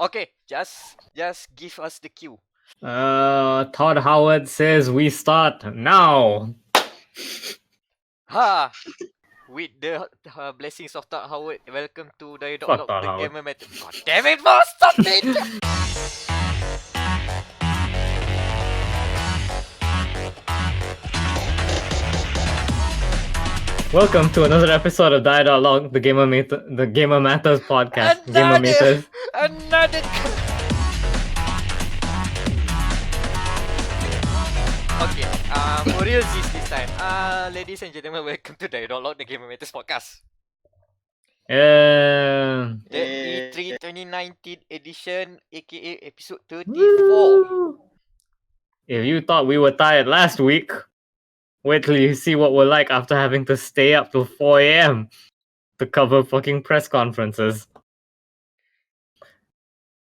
Okay, just give us the cue. Todd Howard says we start now. Ha! With the blessings of Todd Howard, welcome to Fuck dia.log, Todd the Howard. gamer method. God damn it, boss! Stop it! Welcome to another episode of dia.log, the Gamer Matters podcast. Gamer Matters. Another. Okay, for real this time. Ladies and gentlemen, welcome to dia.log, the Gamer Matters podcast. The E3 2019 edition, aka episode 34. Woo! If you thought we were tired last week, wait till you see what we're like after having to stay up till 4 a.m. to cover fucking press conferences.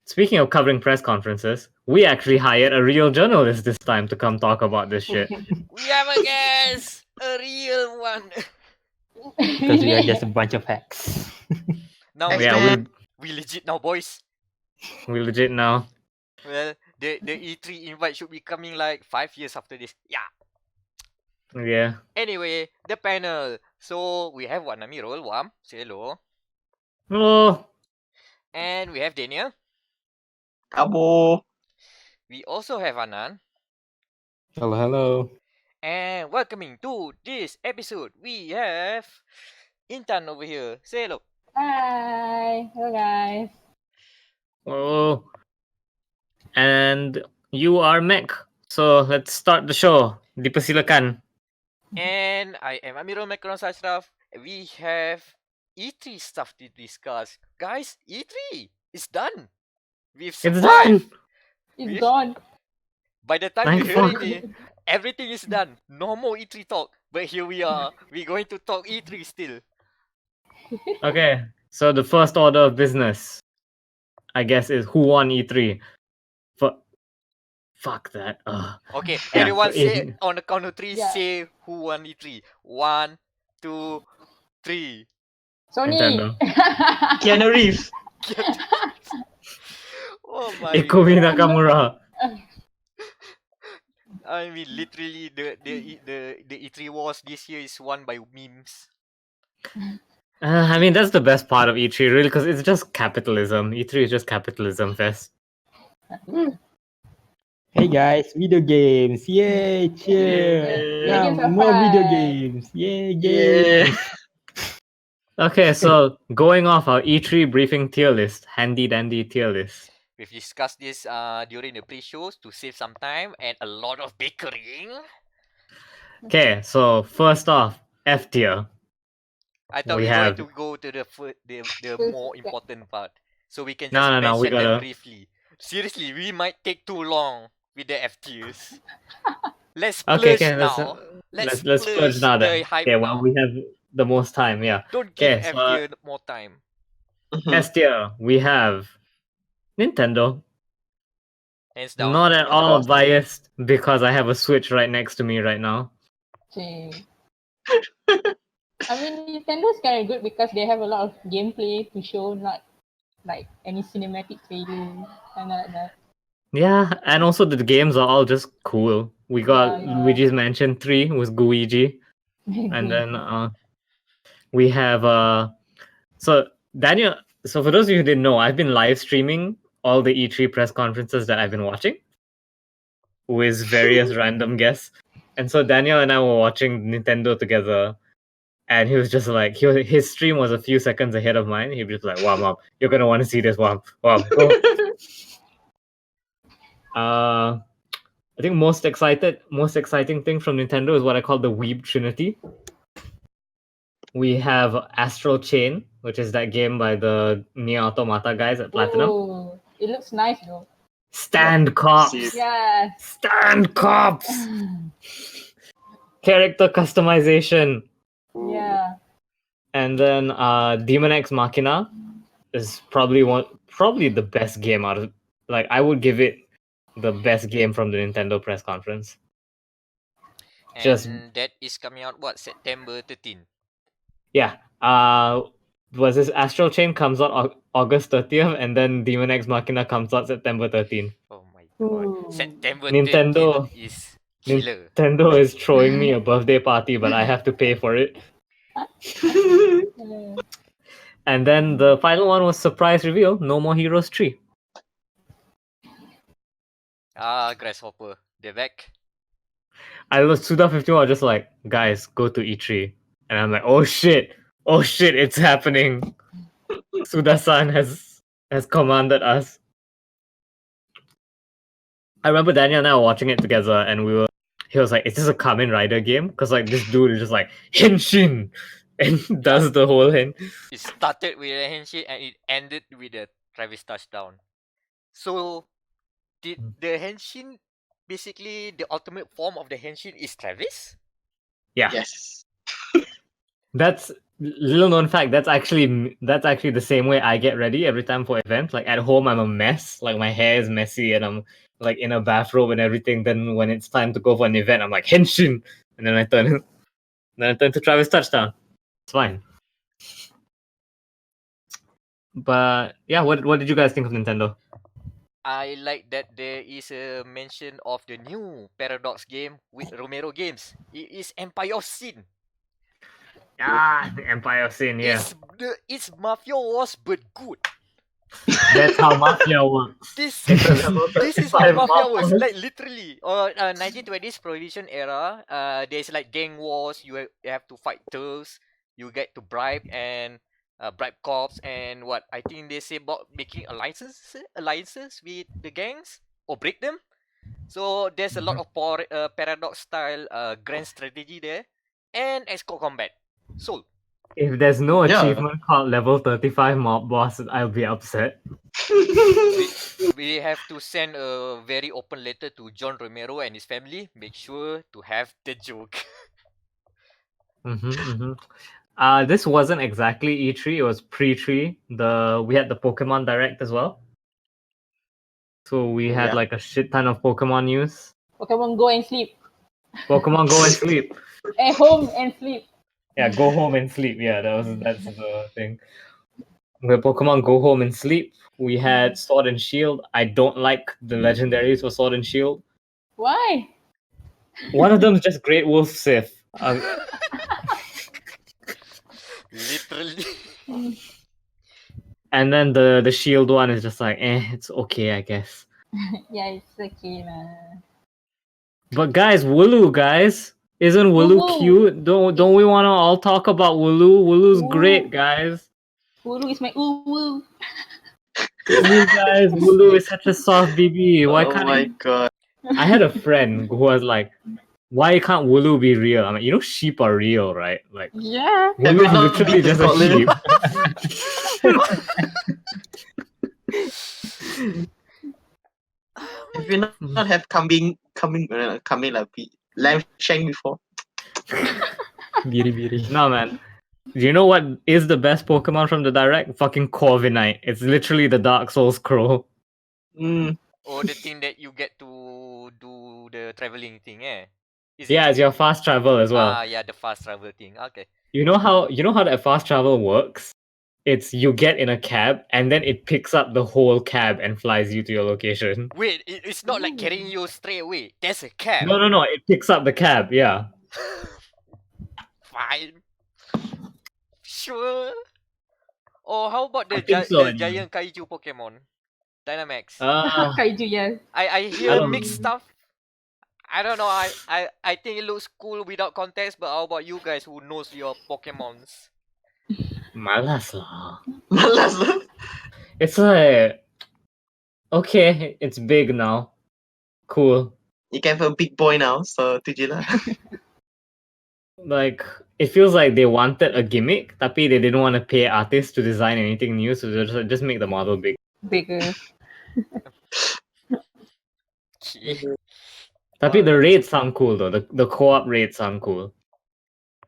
Speaking of covering press conferences, we actually hired a real journalist this time to come talk about this shit. We have a guest, a real one. Because we are just a bunch of hacks. Now, we legit now, boys. We legit now. Well, the E3 invite should be coming like 5 years after this. Yeah. Yeah. Anyway, the panel. So we have Wanami Roll, Wam, say hello. Oh. And we have Danial. Abo. We also have Anan. Hello. And welcoming to this episode, we have Intan over here. Say hello. Hi. Hello, guys. Oh. And you are Meck. So let's start the show. Dipersilakan. And I am Amirul Mekron Sashraf. We have E3 stuff to discuss. Guys, E3 is done. We've survived. It's done. It's gone. By the time Thank you hear fuck. it, everything is done. No more E3 talk. But here we are. We're going to talk E3 still. Okay. So the first order of business, I guess, is who won E3. Fuck that. Okay, Yeah, everyone so say on the count of 3, Yeah. say who won E3. 1, 2, 3. Sony. Nintendo. Keanu Reeves. Oh my Ikumi god. Nakamura. I mean, literally, the E3 wars this year is won by memes. I mean, that's the best part of E3, really, because it's just capitalism. E3 is just capitalism fest. Hey guys, video games. Yay, cheer. Yay. Yeah, Video games are more video fun. games. Yay, games. Okay, so going off our E3 briefing tier list, handy dandy tier list. We've discussed this during the pre-shows to save some time and a lot of bickering. Okay, so first off, F tier. I thought We we were have- going to go to the more important part. So we can just No, we mention them gotta- briefly. Seriously, we might take too long with the F tiers. Let's Okay, splurge let's now. Let's splurge now the then. hype Okay, well, now. we have the most time, yeah. Don't give Okay, F so, tier more time. S tier, we have Nintendo. Hands down. Not at all course. biased because I have a Switch right next to me right now. Same. I mean, Nintendo's kind of good because they have a lot of gameplay to show, not like any cinematic trailer, kind of like that. Yeah, and also the games are all just cool. We got Yeah. Luigi's Mansion 3 with Guigi, and then we have so Daniel. So for those of you who didn't know, I've been live streaming all the E3 press conferences that I've been watching with various random guests. And so Daniel and I were watching Nintendo together, and he was just like, his stream was a few seconds ahead of mine. He was just like, "Wow, Mom, you're gonna want to see this, Wow, go." I think most exciting thing from Nintendo is what I call the Weeb Trinity. We have Astral Chain, which is that game by the Nier Automata guys at Platinum. Ooh, it looks nice though. Stand Cops! Yes. Stand Cops! Character customization. Yeah. And then Demon X Machina is probably the best game out of, like, I would give it the best game from the Nintendo press conference. And Just- that is coming out, what, September 13? Yeah. was this Astral Chain comes out August 30th, and then Demon X Machina comes out September 13th. Oh my god. Ooh. September Nintendo- 13th is killer. Nintendo is throwing me a birthday party, but I have to pay for it. And then the final one was surprise reveal: No More Heroes 3. Grasshopper. They're back. I was Suda51 was just like, guys, go to E3. And I'm like, oh shit, it's happening. Suda-san has commanded us. I remember Daniel and I were watching it together, and he was like, is this a Kamen Rider game? Because like this dude is just like, Henshin! And does the whole hen. It started with a Henshin and it ended with a Travis touchdown. So, did the Henshin basically the ultimate form of the Henshin is Travis? Yeah. Yes. That's little known fact. That's actually the same way I get ready every time for events. Like at home, I'm a mess. Like my hair is messy, and I'm like in a bathrobe and everything. Then when it's time to go for an event, I'm like Henshin, and then I turn to Travis touchdown. It's fine. But yeah, what did you guys think of Nintendo? I like that there is a mention of the new Paradox game with Romero Games. It is Empire of Sin. The Empire of Sin. Yeah, It's Mafia Wars but good. that's how Mafia works. This It's a level this is how 35 Mafia Mafia. was like literally. Or 1920s Prohibition era. There's like gang wars. You have to fight thugs. You get to bribe and bribe cops and what I think they say about making alliances with the gangs or break them. So there's a lot of paradox style grand strategy there and XCOM combat. So If there's no Yeah. achievement called level 35 mob boss, I'll be upset. we have to send a very open letter to John Romero and his family. Make sure to have the joke. This wasn't exactly E3, it was pre-3. We had the Pokemon Direct as well. So we had Yeah. like a shit ton of Pokemon news. Pokemon Go and sleep. Pokemon Go and sleep. At home and sleep. Yeah, go home and sleep. Yeah, that's the thing. With Pokemon Go Home and Sleep, we had Sword and Shield. I don't like the legendaries for Sword and Shield. Why? One of them is just Great Wolf Sith. Literally. And then the Shield one is just like, it's okay, I guess. Yeah, it's okay, man. But guys, Wooloo, guys. Isn't Wooloo Wooloo. cute? Don't we want to all talk about Wooloo? Wooloo's Wooloo. great, guys. Wooloo is my woo. Wooloo, guys. Wooloo is such a soft BB. Why Oh can't my it? god. I had a friend who was like, why can't Wooloo be real? I'm like, sheep are real, right? Like, Yeah. Have you Wooloo is not literally been to just a Scotland? sheep. Have you not have coming like lamb shank before? Biri. No, man. Do you know what is the best Pokemon from the Direct? Fucking Corviknight. It's literally the Dark Souls crow. Or the thing that you get to do the traveling thing, Yeah, it's your fast travel as well. Yeah, the fast travel thing. Okay. You know how that fast travel works? It's you get in a cab and then it picks up the whole cab and flies you to your location. Wait, it's not like carrying you straight away. There's a cab. No, it picks up the cab, yeah. Fine. Sure. Or how about the, I think so, the anyway. giant kaiju Pokemon? Dynamax. Kaiju, yes. I hear don't mixed stuff. I don't know. I think it looks cool without context, but how about you guys who knows your Pokemons? Malas lah. Malas. It's like, okay, it's big now. Cool. You can have a big boy now, so tu je lah. Like, it feels like they wanted a gimmick, tapi they didn't want to pay artists to design anything new, so they just make the model big. Bigger. Tapi the raids sound cool though. The co-op raids sound cool.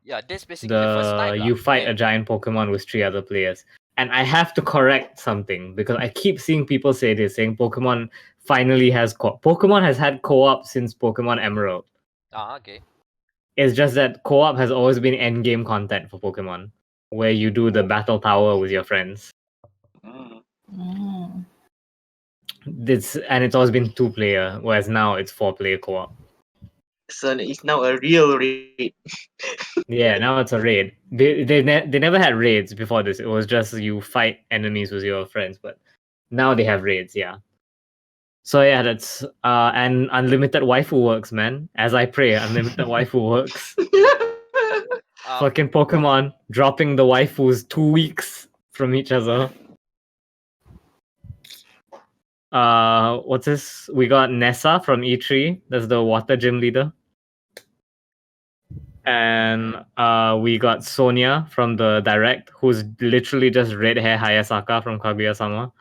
Yeah, that's basically the first time. You fight a giant Pokemon with 3 other players. And I have to correct something because I keep seeing people say this, saying Pokemon finally has co-op. Pokemon has had co-op since Pokemon Emerald. Ah, okay. It's just that co-op has always been endgame content for Pokemon. where you do the battle tower with your friends. Mm. It's always been 2-player, whereas now it's 4-player co-op. So it's now a real raid. Yeah, now it's a raid. They never had raids before this. It was just you fight enemies with your friends, but now they have raids. Yeah. So yeah, that's and unlimited waifu works, man. As I pray, unlimited waifu works. Fucking Pokemon dropping the waifus 2 weeks from each other. What's this? We got Nessa from E3. That's the water gym leader. And we got Sonia from the direct, who's literally just red hair Hayasaka from Kaguya-sama.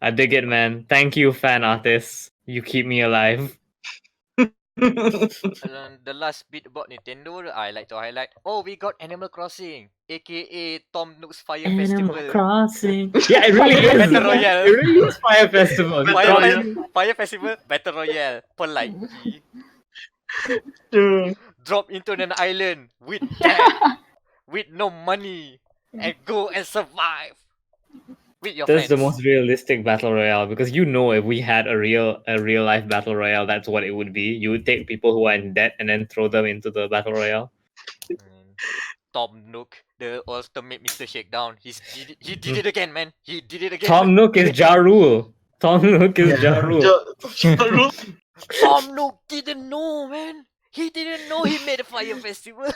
I dig it, man. Thank you, fan artists. You keep me alive. The last bit about Nintendo, I like to highlight. Oh, we got Animal Crossing, aka Tom Nook's Fire Festival. Crossing. Yeah, it really is. Battle Royale. It really is Fire Festival. Fire Festival, Battle Royale, polite G. Drop into an island with death, with no money, and go and survive with your That's friends. the most realistic battle royale, because if we had a real life battle royale, that's what it would be. You would take people who are in debt and then throw them into the battle royale. Tom Nook, the ultimate Mr. Shakedown. He did it again, man. He did it again. Tom Nook is Ja Rule. Tom Nook is Ja Rule. Tom Nook didn't know, man. He didn't know he made a fire festival.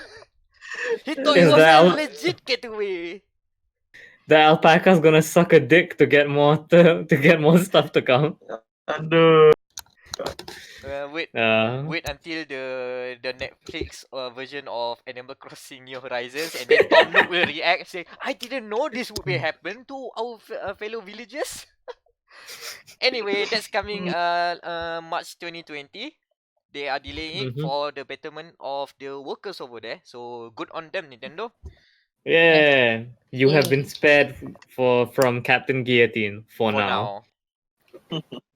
He thought it Is was a that- legit getaway. The alpaca's gonna suck a dick to get more to get more stuff to come. Aduh. Wait until the Netflix version of Animal Crossing New Horizons, and then Tom Nook will react and say, "I didn't know this would happen to our fellow villagers." Anyway, that's coming March 2020. They are delaying it for the betterment of the workers over there. So good on them, Nintendo. Yeah, you have been spared from Captain Guillotine for now.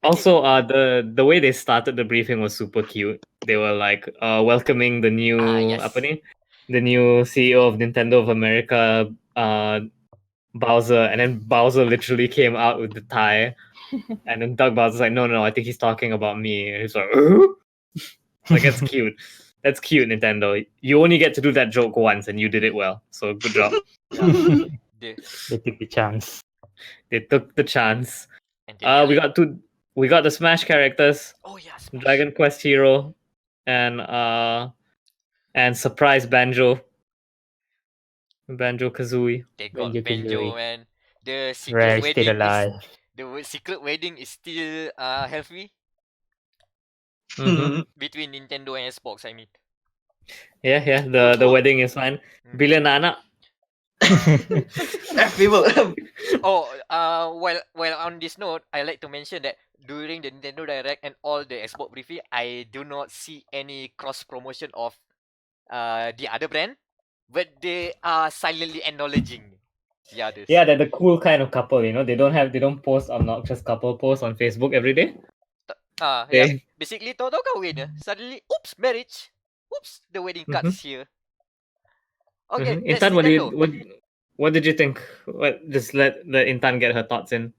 Also, the way they started the briefing was super cute. They were like welcoming the new the new CEO of Nintendo of America, Bowser, and then Bowser literally came out with the tie, and then Doug Bowser's like, no, I think he's talking about me, and he's like, like that's cute. That's cute, Nintendo. You only get to do that joke once, and you did it well. So good job. They took the chance. They took the chance. We got the Smash characters. Oh yeah, Smash. Dragon Quest Hero, and surprise Banjo Kazooie. They got Banjo Banjo, Kazooie. man. The secret Rare wedding still alive. secret wedding is still healthy Mhm. between Nintendo and Xbox. I mean, Yeah. The wedding is fine. Billion Nana. People. Well, on this note, I like to mention that during the Nintendo Direct and all the Xbox briefing, I do not see any cross promotion of the other brand, but they are silently acknowledging the others. Yeah, they're the cool kind of couple. They don't post obnoxious couple posts on Facebook every day. Yeah. Basically, tahu kahwin ya. Suddenly, oops, marriage. Oops, the wedding card is here. Okay, that's Intan, Nintendo. what did you think? Just let the Intan get her thoughts in.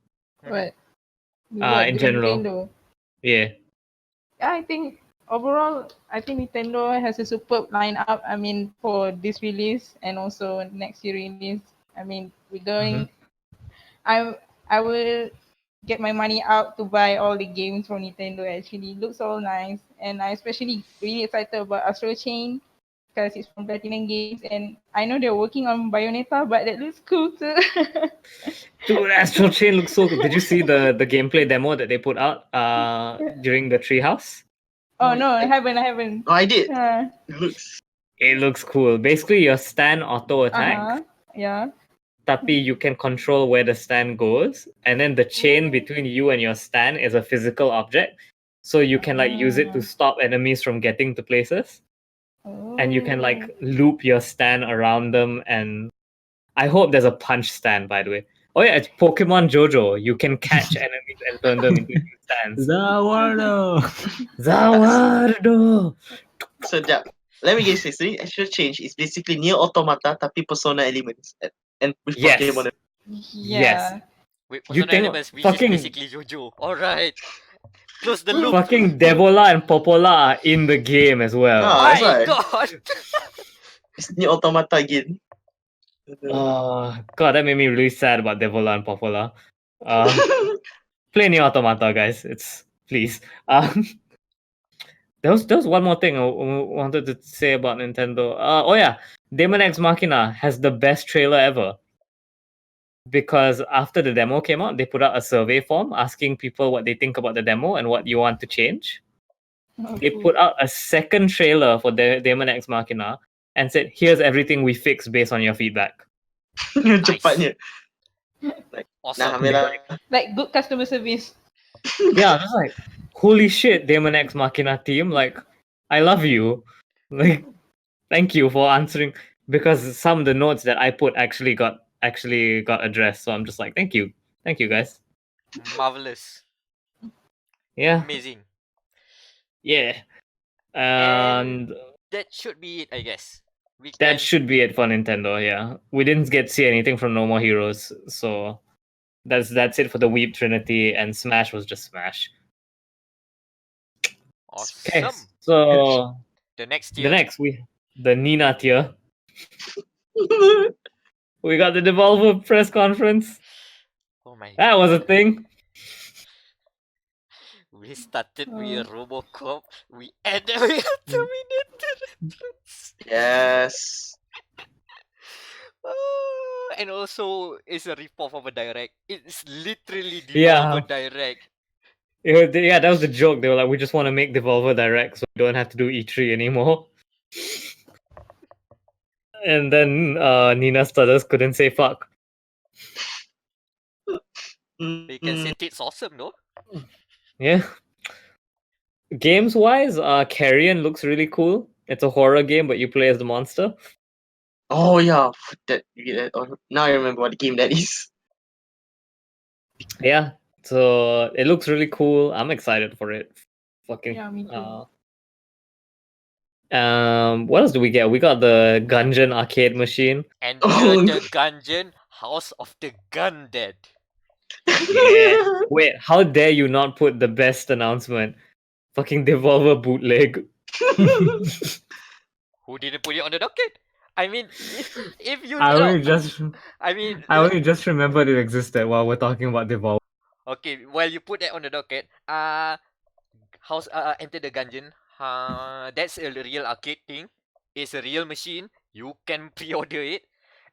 What? In general. Nintendo. Yeah. I think overall, Nintendo has a superb lineup. I mean, for this release and also next year release. I mean, we're going. I will get my money out to buy all the games from Nintendo. Actually, it looks all nice, and I especially really excited about Astro Chain because it's from Platinum Games, and I know they're working on Bayonetta, but that looks cool too. Dude, Astral Chain looks so good. Did you see the gameplay demo that they put out during the Treehouse? Oh no, I haven't. Oh, I did. It looks cool. Basically, your stand auto attack. Yeah. Tapi you can control where the stand goes, and then the chain between you and your stand is a physical object, so you can use it to stop enemies from getting to places. And you can loop your stand around them, and I hope there's a punch stand, by the way. Oh yeah, it's Pokemon Jojo. You can catch enemies and turn them into new stands. Zawardo. Zawardo. Sedap. let me guess this. The actual change is basically Nier Automata tapi Persona elements and with Yes. Pokemon. Yes. Wait, You Persona think Elements, which fucking- is basically JoJo. Alright. Close the loop. Fucking Devola and Popola are in the game as well. Ah, that's My why. god. It's Nier Automata again. Oh god, that made me really sad about Devola and Popola. Play Nier Automata, guys. It's please. There was one more thing I wanted to say about Nintendo. Oh yeah, Daemon X Machina has the best trailer ever. Because after the demo came out, they put out a survey form asking people what they think about the demo and what you want to change. They put out a second trailer for the Daemon X Machina and said, "Here's everything we fixed based on your feedback." Cepatnya. Nah, Awesome. Mela. Like good customer service. Yeah, I was like, "Holy shit, Daemon X Machina team! Like, I love you. Like, thank you for answering." Because some of the notes that I put actually got addressed. So I'm just like, thank you, guys. Marvelous. Yeah, Amazing. yeah. And And that should be it, I guess. We that can... should be it for Nintendo. Yeah, we didn't get to see anything from No More Heroes, so that's it for the Weep Trinity. And Smash was just Smash. Okay, Awesome. so The next the tier. next the Nina tier. We got the Devolver press conference. Oh my That was a god. thing. We started with Robocop. We ended with Terminator reference. Yes. And also, it's a ripoff of a direct. It's literally Yeah. Devolver Direct. Yeah, that was the joke. They were like, we just want to make Devolver Direct so we don't have to do E3 anymore. And then Nina Stutters couldn't say fuck. You can say it's awesome, no? Yeah. Games wise, Carrion looks really cool. It's a horror game, but you play as the monster. Oh yeah, now I remember what game that is. Yeah. So it looks really cool. I'm excited for it. Fucking. Yeah, me too. What else do we get? We got the Gungeon arcade machine. Enter Oh, the Gungeon, House of the Gun Dead. Yeah. Wait, how dare you not put the best announcement? Fucking Devolver bootleg. Who didn't put it on the docket? I mean, if you I know, only just I mean, I only just remembered it existed while we're talking about Devolver. okay, well, you put that on the docket. House, Enter the Gungeon. That's a real arcade thing. It's a real machine. You can pre-order it.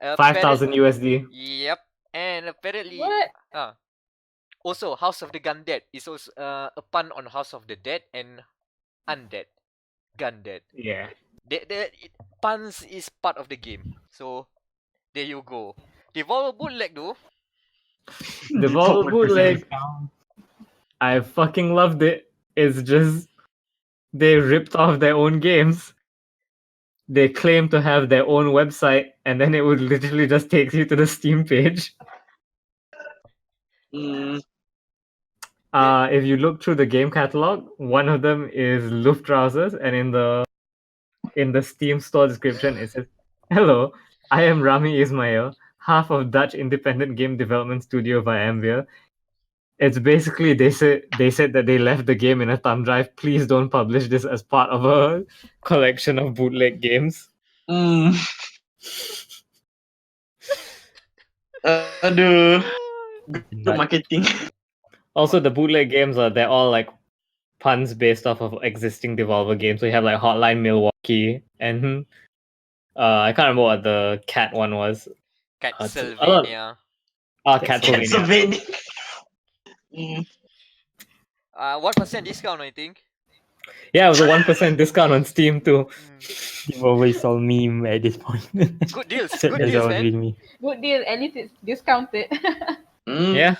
5,000 USD. Yep. And apparently, What? also House of the Gun Dead is also a pun on House of the Dead and Undead, Gun Dead. Yeah. Puns is part of the game. So there you go. Devolver bootleg though. Devolver bootleg. I fucking loved it. It's just they ripped off their own games. They claim to have their own website, and then it would literally just take you to the Steam page. If you look through the game catalog, one of them is Luftrausers, and in the Steam store description it says, "Hello, I am Rami Ismail, half of Dutch independent game development studio Viambia. It's basically they said that they left the game in a thumb drive. Please don't publish this as part of a collection of bootleg games." Aduh. Good marketing. Also, the bootleg games they're all like puns based off of existing Devolver games. So you have like Hotline Milwaukee and I can't remember what the cat one was. Castlevania. Castlevania. What percent discount I think? Yeah, it was a 1% discount on Steam too. Devolver is all meme at this point. Good deals, That's good deals, all man. with me. Good deal. At least it's discounted. Yeah.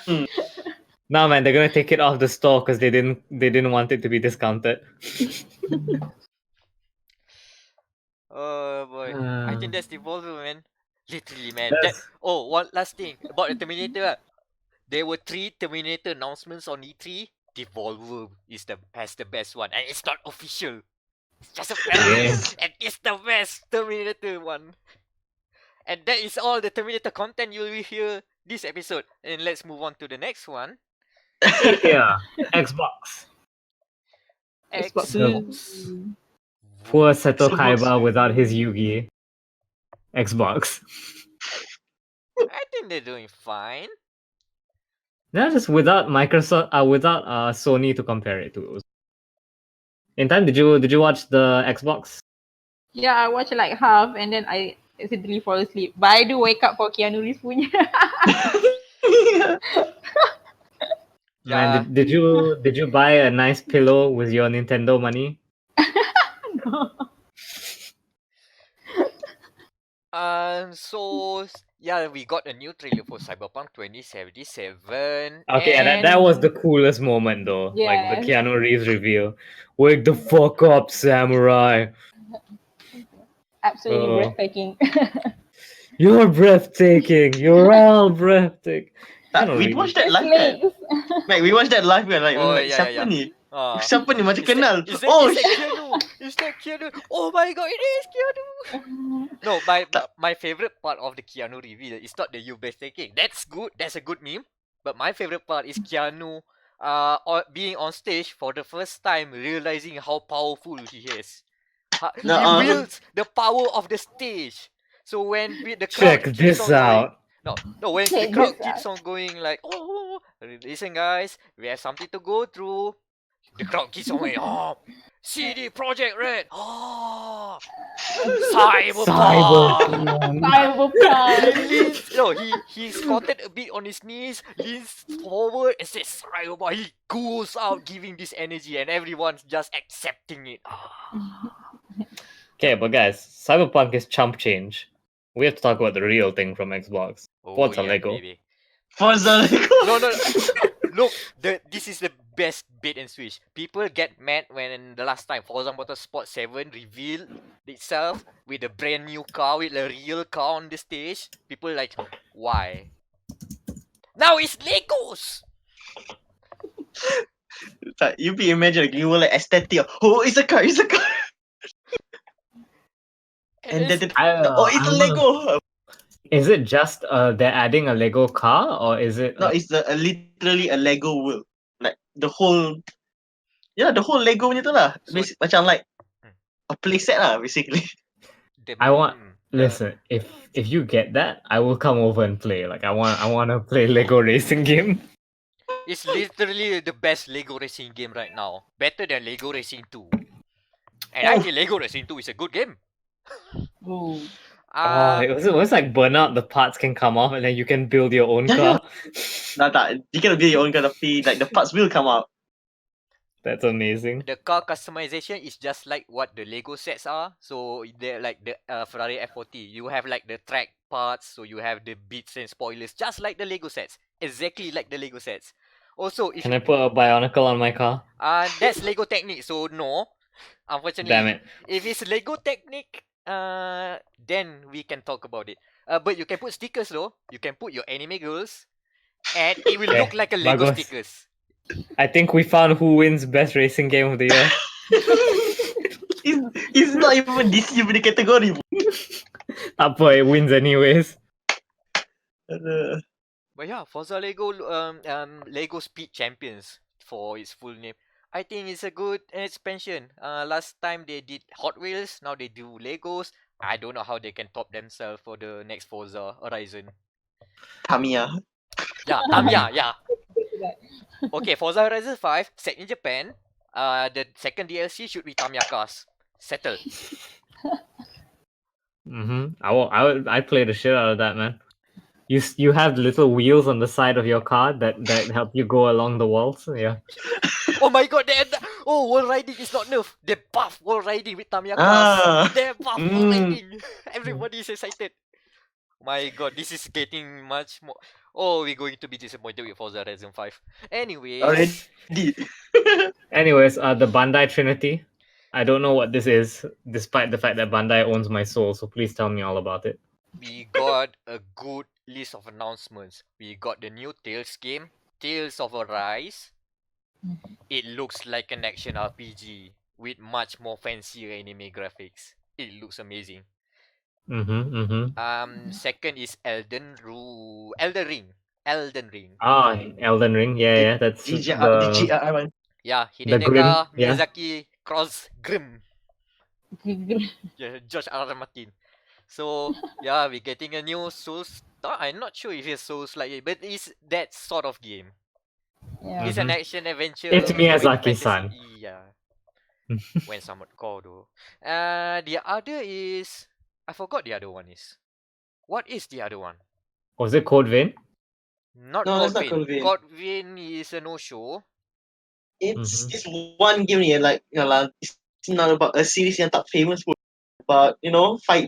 No man, they're gonna take it off the store because they didn't want it to be discounted. Oh boy, I think that's Devolver, man. Literally, man. That's- One last thing about the Terminator. There were 3 Terminator announcements on E3. Devolver has the best one, and it's not official. It's just a parody, Yeah. and it's the best Terminator one. And that is all the Terminator content you will hear this episode. And let's move on to the next one. Yeah, Xbox. Xbox. Xbox. Poor Seto Xbox. Kaiba without his Yugi. Xbox. I think they're doing fine. Yeah, just without Microsoft, without Sony to compare it to. In time, did you watch the Xbox? Yeah, I watched like half and then I accidentally fall asleep. But I do wake up for Keanu Reeves punya. Man, Yeah. did you buy a nice pillow with your Nintendo money? No. So yeah, we got a new trailer for Cyberpunk 2077. Okay, and that was the coolest moment though. Like the Yes. Keanu Reeves reveal. Wake the fuck up, samurai! Absolutely Oh. breathtaking. You're breathtaking. You're all breathtaking. Keanu We Reeves. watched that His live kan? legs. Like, we watched that live kan? Like, Oh, like yeah, siapa yeah, ni? Ah. Siapa ni? Macam Is that- kenal. is that, Oh, is that Keanu? Is that Keanu? Oh my god, it is Keanu! No, my favorite part of the Keanu reveal is not the you breathtaking. That's good. That's a good meme. But my favorite part is Keanu being on stage for the first time, realizing how powerful he is. He wields the power of the stage. So when the crowd Check keeps this on out. going, no, when the Check crowd this keeps on going like, oh, listen guys, we have something to go through. The crowd keeps on going, oh, CD Project Red, oh, Cyberpunk. Cyberpunk. He squatted a bit on his knees, leans forward and says Cyberpunk. He goes out giving this energy and everyone's just accepting it. Okay, but guys, Cyberpunk is chump change. We have to talk about the real thing from Xbox. What's a Lego? Baby. Forza. No. Look, this is the best bait and switch. People get mad when the last time Forza Motorsport 7 revealed itself with a brand new car, with a real car on the stage. People like, why? Now it's Legos! Tak, you be imagine like, you were like aesthetic. Oh, it's a car. And then it's- it's a Lego. Is it just they're adding a Lego car, or is it? No, it's literally a Lego world. Like the whole Lego punya tu lah. So- Macam like a playset lah, basically. I want. Listen, if you get that, I will come over and play. Like I want to play Lego racing game. It's literally the best Lego racing game right now. Better than Lego Racing 2. And I think Lego Racing 2 is a good game. Ooh. It was like Burnout. The parts can come off, and then you can build your own car. Tak. You cannot build your own car, tapi like the parts will come out. That's amazing. The car customization is just like what the Lego sets are. So they're like the Ferrari F40. You have like the track parts, so you have the bits and spoilers, just like the Lego sets. Exactly like the Lego sets. Also, if Can I put a Bionicle on my car? that's Lego Technic, so no. Unfortunately, Damn it. if it's Lego Technic, then we can talk about it. But you can put stickers though. You can put your anime girls, and it will look like a Lego bagus. stickers. I think we found who wins best racing game of the year. It's not even DC punya kategori. Apa, it wins anyways. But yeah, Forza Lego, Lego Speed Champions for its full name. I think it's a good expansion. Last time they did Hot Wheels, now they do Legos. I don't know how they can top themselves for the next Forza Horizon. Tamiya. Yeah, Tamiya, yeah. Okay, Forza Horizon 5, set in Japan. The second DLC should be Tamiya cars. Settled. I play the shit out of that, man. You have little wheels on the side of your car that help you go along the walls. Yeah. Oh my god, wall riding is not nerf. They buff wall riding with Tamiya cars. They buff wall riding. Everybody is excited. My god, this is getting much more. Oh, we're going to be disappointed with Forza Horizon 5. Anyways, Anyways, the Bandai Trinity. I don't know what this is, despite the fact that Bandai owns my soul. So please tell me all about it. we got a good list of announcements. We got the new Tales game, Tales of Arise. It looks like an action RPG with much more fancier anime graphics. It looks amazing. Second is Elden Ring. Elden Ring. Ah, Elden Ring. Yeah, that's the the GRI one. Yeah, the grim. Hidetaka Yeah. Miyazaki cross Grim. Yeah, George R. R. Martin. So yeah, we're getting a new Souls. I'm not sure if it's Souls like it, but it's that sort of game. Yeah. It's an action adventure It's with Miyazaki-san. fantasy. Yeah. When someone called though. The other is I forgot the other one is. What is the other one? Was it Code Vein? Not No, that's not Code Vein. Code Vein. Code Vein is a no-show. It's this one game here, like it's not about a series yang tak famous pun. But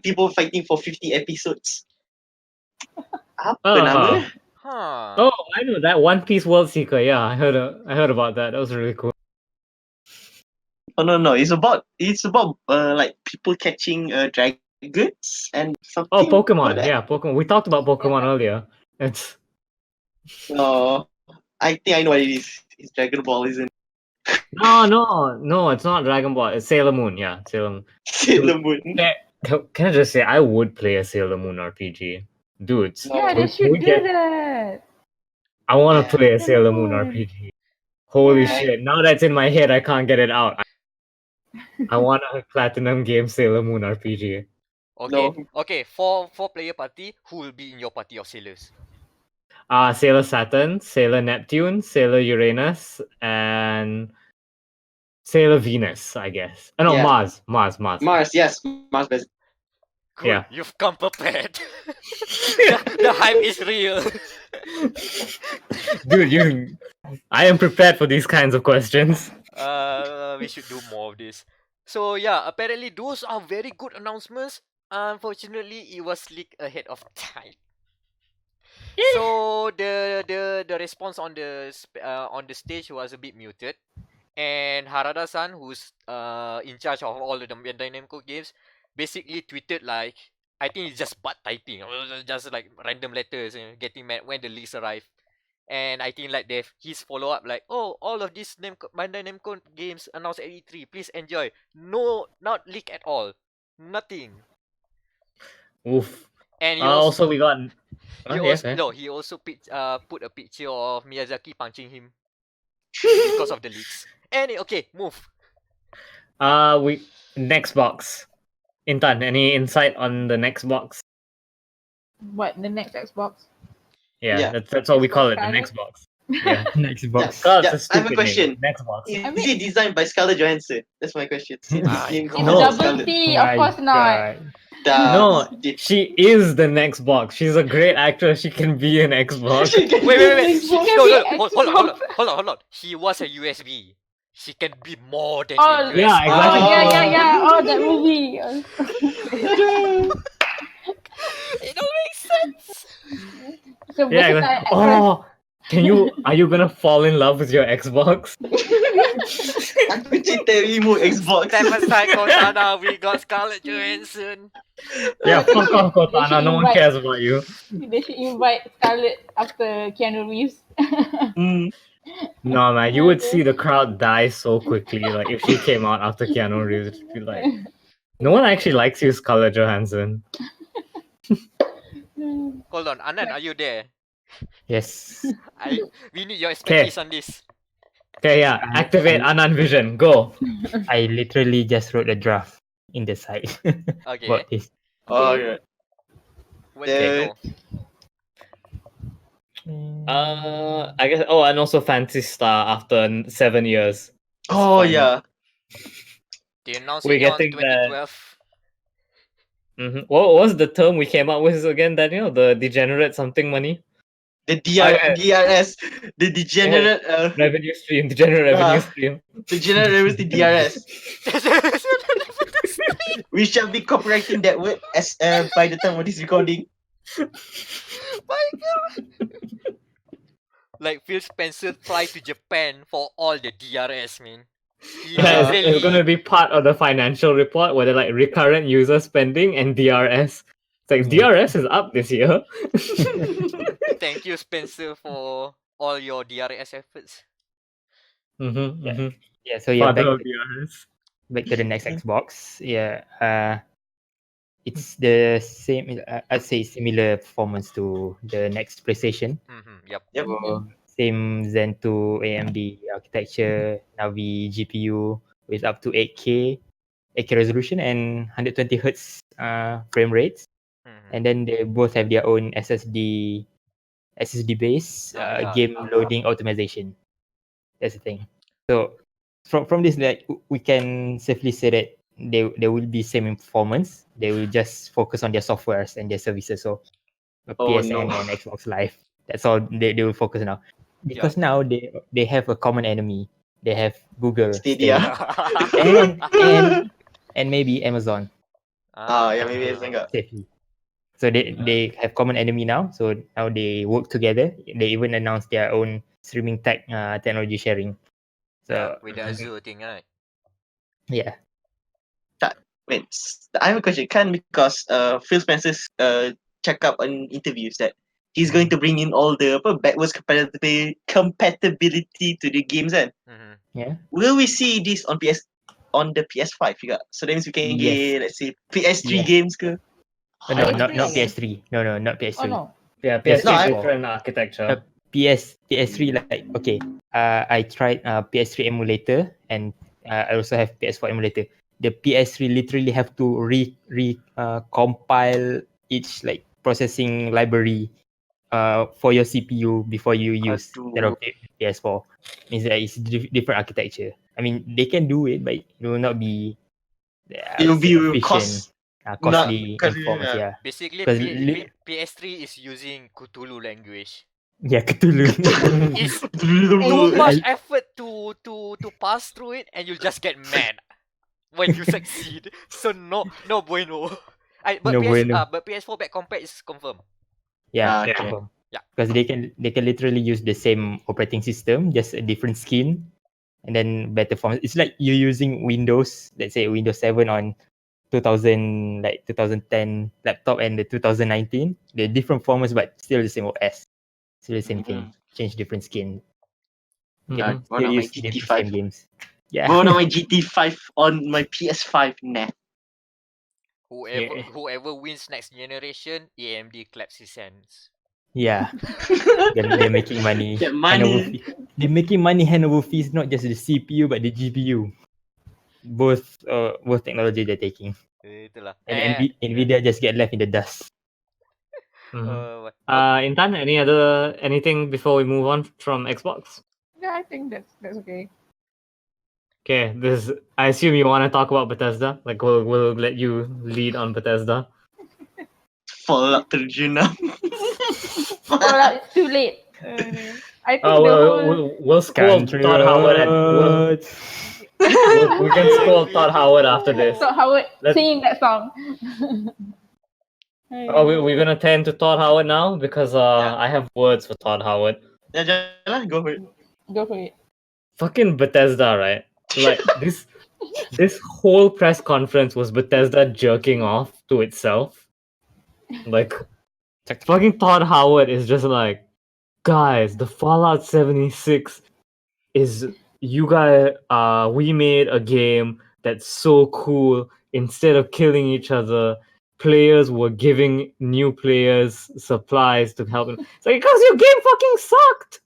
people fighting for 50 episodes. Apa nama? Huh. Oh, I know that One Piece World Seeker. Yeah, I heard about that. That was really cool. Oh no, it's about like people catching dragons and something. Oh, Pokemon. like that. Yeah, Pokemon. We talked about Pokemon earlier. It's No, I think I know what it is. It's Dragon Ball, isn't it? no, it's not Dragon Ball. It's Sailor Moon. Yeah, Sailor Moon. Sailor Moon. Can I just say I would play a Sailor Moon RPG, dudes. Yeah, they should do that. I want to play a Sailor Sailor Moon Moon. RPG. Holy Yeah. shit! Now that's in my head, I can't get it out. I want a platinum game Sailor Moon RPG. Okay. For player party, who will be in your party of sailors? Sailor Saturn, Sailor Neptune, Sailor Uranus, and Sailor Venus, I guess. No, Yeah. Mars. Mars, yes, Mars best. Cool. Yeah. You've come prepared. the hype is real. Dude, I am prepared for these kinds of questions. We should do more of this. So yeah, apparently those are very good announcements. Unfortunately, it was leaked ahead of time. So the response on the stage was a bit muted, and Harada-san, who's in charge of all the Bandai Namco games, basically tweeted like, I think it's just butt typing, just like random letters, getting mad when the leaks arrive. And I think like his follow up like, oh, all of these Bandai Namco games announced at E3, please enjoy. No, not leak at all, nothing. Oof. And he Also, we got. he also put a picture of Miyazaki punching him because of the leaks. Okay, move. Next box. Intan, any insight on the next box? What, the next Xbox? Yeah. That's what we call it, the Scarlett? next box. Yeah. Next box. Oh, it's Yeah, a I have a stupid question. name. Next box. Is I mean- it designed by Scarlett Johansson? That's my question. Since Ah, his name it's is No. Double Scarlett. T, of course not. No, she is the next box. She's a great actress. She can be an Xbox. Wait. She can No, be hold on. She was a USB. She can be more than Oh, a USB. Yeah, exactly. Oh, yeah. Oh, that movie. It don't make sense. So Yeah, versatile exactly. actress. Are you gonna fall in love with your Xbox? Aku cinta remote Xbox. Step aside, Cortana. We got Scarlett Johansson. Yeah, fuck off, Cortana. should No one invite- cares about you. They should invite Scarlett after Keanu Reeves. No, man, you would see the crowd die so quickly. Like if she came out after Keanu Reeves, it'd be like, no one actually likes you, Scarlett Johansson. Hold on, Anan, are you there? Yes. We need your expertise on this. Okay, yeah, activate Anan Vision. Go. I literally just wrote a draft in the site Okay. about this. Oh, yeah. Where did it go? I guess. Oh, and also Fantasy Star after 7 years. Oh, yeah. They announced We're it on getting the- 2012. What was the term we came up with again, Daniel? The degenerate something money The I- DRS, the degenerate, revenue stream, degenerate revenue stream. the DRS. We shall be copyrighting that word as by the time of this recording. My god. Like Phil Spencer fly to Japan for all the DRS, man. He Yeah, literally- it's gonna be part of the financial report where they're like recurrent user spending and DRS. It's like DRS is up this year. Thank you, Spencer, for all your DRS efforts. Yeah, so yeah, Father back of DRS. back to the next Xbox. Yeah, it's the same. I'd say similar performance to the next PlayStation. Yep. Yep. So, same Zen 2 AMD architecture, Navi GPU with up to 8K resolution and 120 hertz frame rates. And then they both have their own SSD base Yeah. game loading optimization. That's the thing. So from this, like we can safely say that they will be same in performance. They will just focus on their softwares and their services. So Oh, PSN no. and Xbox Live. That's all they will focus now. Because now they have a common enemy. They have Google Stadia. and maybe Amazon Yeah, maybe it's like safely. So they have common enemy now. So now they work together. They even announced their own streaming technology sharing. So with the Azure thing, right? yeah. Wait, I have a question. Because Phil Spencer's check up on interviews that he's going to bring in all the backwards compatibility to the games, and Yeah. will we see this on the PS5 juga? So that means we can Yes. get, let's say, PS3 Yes. games ke? No, I not think- PS3. No, not PS3. Oh no. Yeah, PS3 PS3 is different architecture. PS3 like okay. I tried PS3 emulator and I also have PS4 emulator. The PS3 literally have to compile each like processing library for your CPU before you use that of PS4. Means that it's different architecture. I mean they can do it, but it will not be It will be efficient, costly performance. Yeah. Basically, Because PS3 is using Cthulhu language. yeah, Cthulhu. It's too much effort to pass through it, and you'll just get mad when you succeed. So no bueno. But PS4 back compat is confirmed. Yeah, okay. confirm. Yeah. Because they can literally use the same operating system, just a different skin, and then better performance. It's like you're using Windows, let's say Windows 7 on 2010 laptop and the 2019. They're different performance, but still the same OS, still the same thing. Change different skin. Yeah, Still one of my use the GT5. same games. Yeah. One of my GT5 on my PS5. Nah. Whoever wins next generation, AMD claps his hands. Yeah. They're making money. Get money. They're making money hand over fist, not just the CPU but the GPU. Both technology they're taking. Itulah. And Nvidia just get left in the dust. Intan, anything before we move on from Xbox? Yeah, I think that's okay. Okay, I assume you want to talk about Bethesda. Like we'll let you lead on Bethesda. Fallout terjun. Fallout is too late. I think we'll scold Todd Howard. We can scold Todd Howard after this. Todd Howard singing that song. We're gonna turn to Todd Howard now because I have words for Todd Howard. Yeah, go for it. Go for it. Fucking Bethesda, right? Like this whole press conference was Bethesda jerking off to itself. Like fucking Todd Howard is just like, guys, the Fallout 76 is you guys we made a game that's so cool. Instead of killing each other, players were giving new players supplies to help them. It's like, because your game fucking sucked.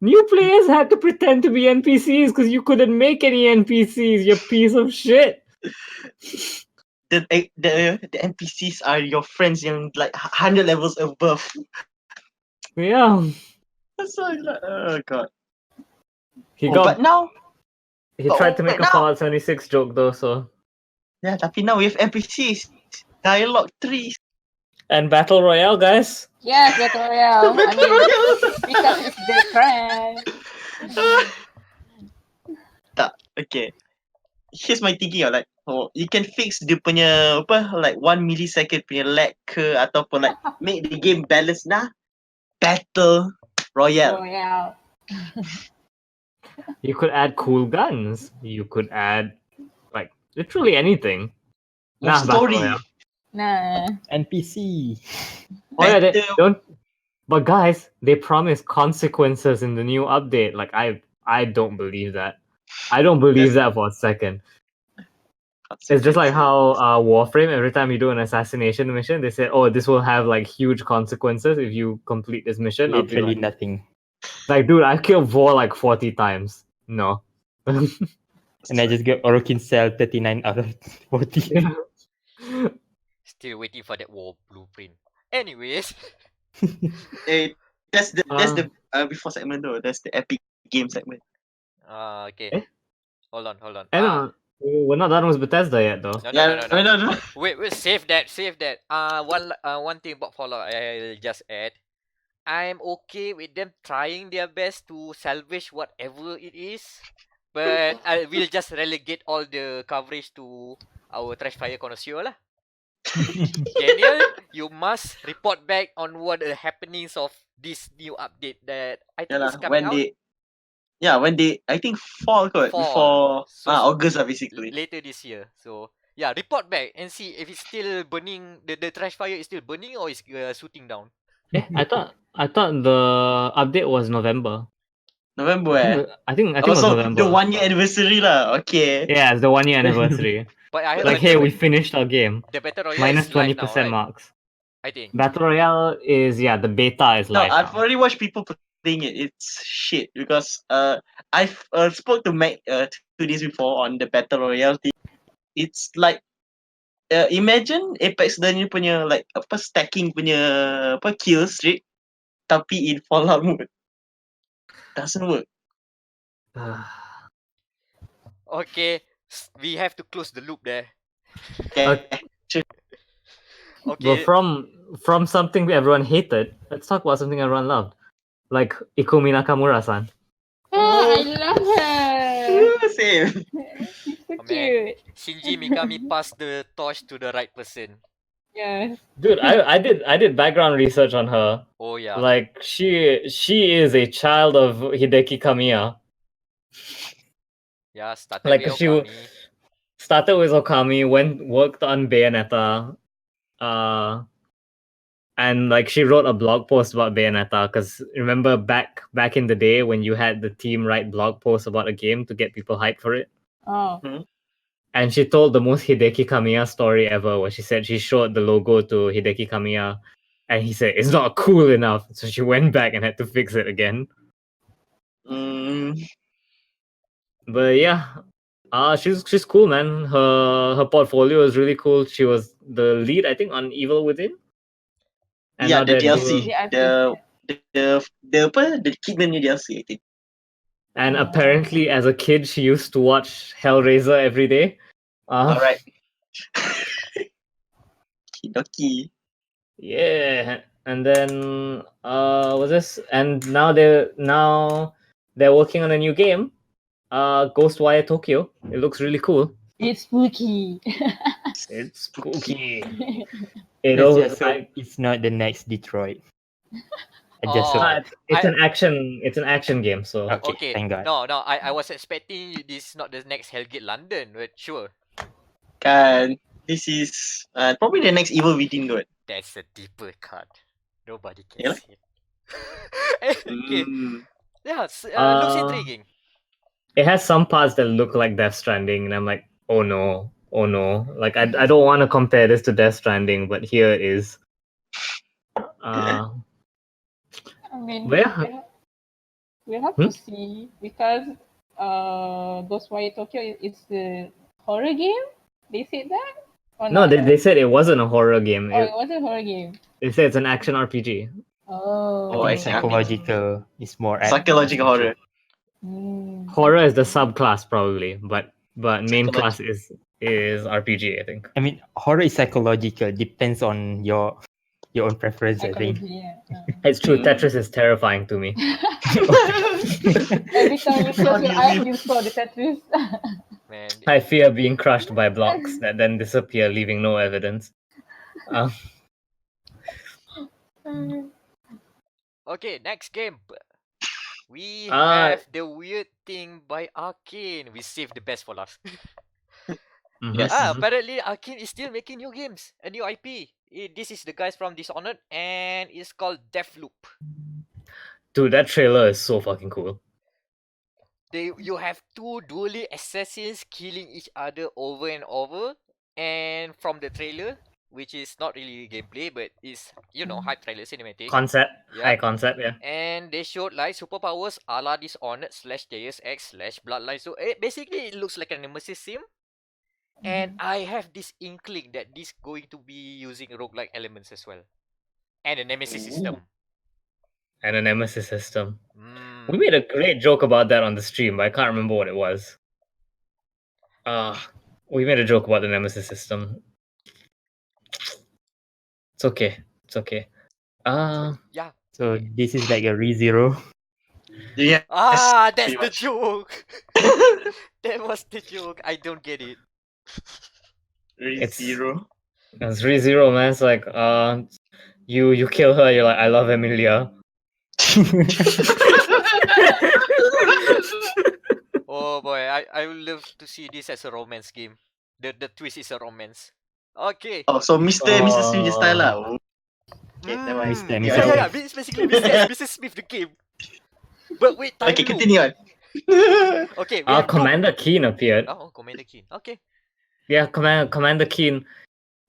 New players had to pretend to be NPCs because you couldn't make any NPCs, you piece of shit. The NPCs are your friends yang like 100 levels above. Yeah. So like, oh god. But now he tried to make a Fallout 76 joke though, so. Yeah, tapi now we have NPCs. Dialogue 3. And Battle Royale, guys. Yes, Battle Royale. Because it's different. Okay. Here's my thinking like, you can fix dia punya like 1 millisecond punya lag ke ataupun like make the game balance nah. Battle Royale. You could add cool guns. You could add like literally anything. Story. NPC. Oh yeah, they don't. But guys, they promise consequences in the new update. Like I don't believe that. I don't believe that for a second. It's just like how Warframe, every time you do an assassination mission, they say, "Oh, this will have like huge consequences if you complete this mission." I'll be Literally like, nothing. like, dude, I killed Vor like 40 times. No. And I just get Orokin Cell 39 out of 40. Still waiting for that war blueprint. Anyways, Eh, that's the Uh, before segment though. That's the epic game segment. okay. Eh? Hold on. no, we're not done with Bethesda yet, though. No. Wait, save that. One thing about Fallout I'll just add. I'm okay with them trying their best to salvage whatever it is, but I will just relegate all the coverage to our trash fire connoisseur lah. Daniel, you must report back on what the happenings of this new update that I think is coming out. When they I think fall kot, before So August lah basically. later this year. So yeah, report back and see if it's still burning. The trash fire is still burning or is shooting down. I thought the update was November. November I think it was so November. the 1 year anniversary lah. Okay. Yeah, it's the 1 year anniversary. But I heard Like, hey, we finished our game. the Battle Royale Minus is live 20% now, right? marks. I think. Battle Royale is, the beta is No, live I've now. already watched people playing it. It's shit because I've spoke to Meck 2 days before on the Battle Royale thing. It's like imagine Apex Legends punya like apa stacking punya apa kill streak tapi in Fallout mode. Doesn't work. Okay, we have to close the loop there. Okay. Okay. But from something everyone hated, let's talk about something everyone loved. Like Ikumi Nakamura-san. Oh, I love her. Same. She's so Man, cute. Shinji Mikami passed the torch to the right person. Yes. Dude, I did background research on her. Oh yeah. Like she is a child of Hideki Kamiya. Yeah, started Like with she Okami. started with Okami, worked on Bayonetta, and like she wrote a blog post about Bayonetta because remember back in the day when you had the team write blog posts about a game to get people hyped for it. Oh. And she told the most Hideki Kamiya story ever, where she said she showed the logo to Hideki Kamiya, and he said it's not cool enough, so she went back and had to fix it again. But yeah, she's cool, man. Her portfolio is really cool. She was the lead, I think, on Evil Within. And yeah, now the they're DLC. doing- The Kidman DLC, I think. And apparently, as a kid, she used to watch Hellraiser every day. Alright. Kidoki. Yeah, and then was this? And now they're working on a new game, Ghostwire Tokyo. It looks really cool. It's spooky. It's spooky. Let's just hope it's not the next Detroit. I just hope. It's an action game, so Okay, thank God. No, I was expecting this is not the next Hellgate London, but sure. This is probably the next Evil Within though. That's a deeper cut. Nobody can Yeah. see it. Okay. Yeah, looks intriguing. it has some parts that look like Death Stranding, and I'm like, oh no. Like I don't want to compare this to Death Stranding, but here it is. I mean, Where? we'll have to see because Ghostwire Tokyo is a horror game. They said that? Or No, not? they said it wasn't a horror game. Oh, it was a horror game. They said it's an action RPG. Oh. I think psychological is more Psychological horror. Horror is the subclass probably, but main class is RPG, I think. I mean, horror is psychological. Depends on your own preference, I think. It's true. Tetris is terrifying to me. Every time you close your eyes, you saw the Tetris. Man. I fear being crushed by blocks that then disappear, leaving no evidence. Okay, next game. We have the weird thing by Arcane. We saved the best for last. Yes. Apparently Arcane is still making new games, a new IP. This is the guys from Dishonored, and it's called Deathloop. Dude, that trailer is so fucking cool. you have two dueling assassins killing each other over and over, and from the trailer, which is not really gameplay but is hype trailer cinematic. Concept, Yeah. high concept, yeah. And they showed like superpowers a la Dishonored / Deus Ex / Bloodline. So basically it looks like an Nemesis sim. And I have this inkling that this going to be using roguelike elements as well. And a Nemesis system. And a Nemesis system. Mm. We made a great joke about that on the stream, but I can't remember what it was. We made a joke about the Nemesis system. It's okay. It's okay. Yeah. So Okay. this is like a ReZero. Yeah. That's pretty the much. joke. That was the joke. I don't get it. It's ReZero. It's ReZero, man. It's like you kill her, you're like, I love Emilia. Oh boy, I would love to see this as a romance game. The twist is a romance. Okay. Oh, so Mr. Smith style lah. Oh. Okay, never mind. Mr. Yeah. Smith. It's basically Mr. and Mrs. Smith the game. But wait, time Okay, loop. continue on. Okay, we have Commander Keen appeared. Oh, Commander Keen. Okay. Yeah, Commander Keen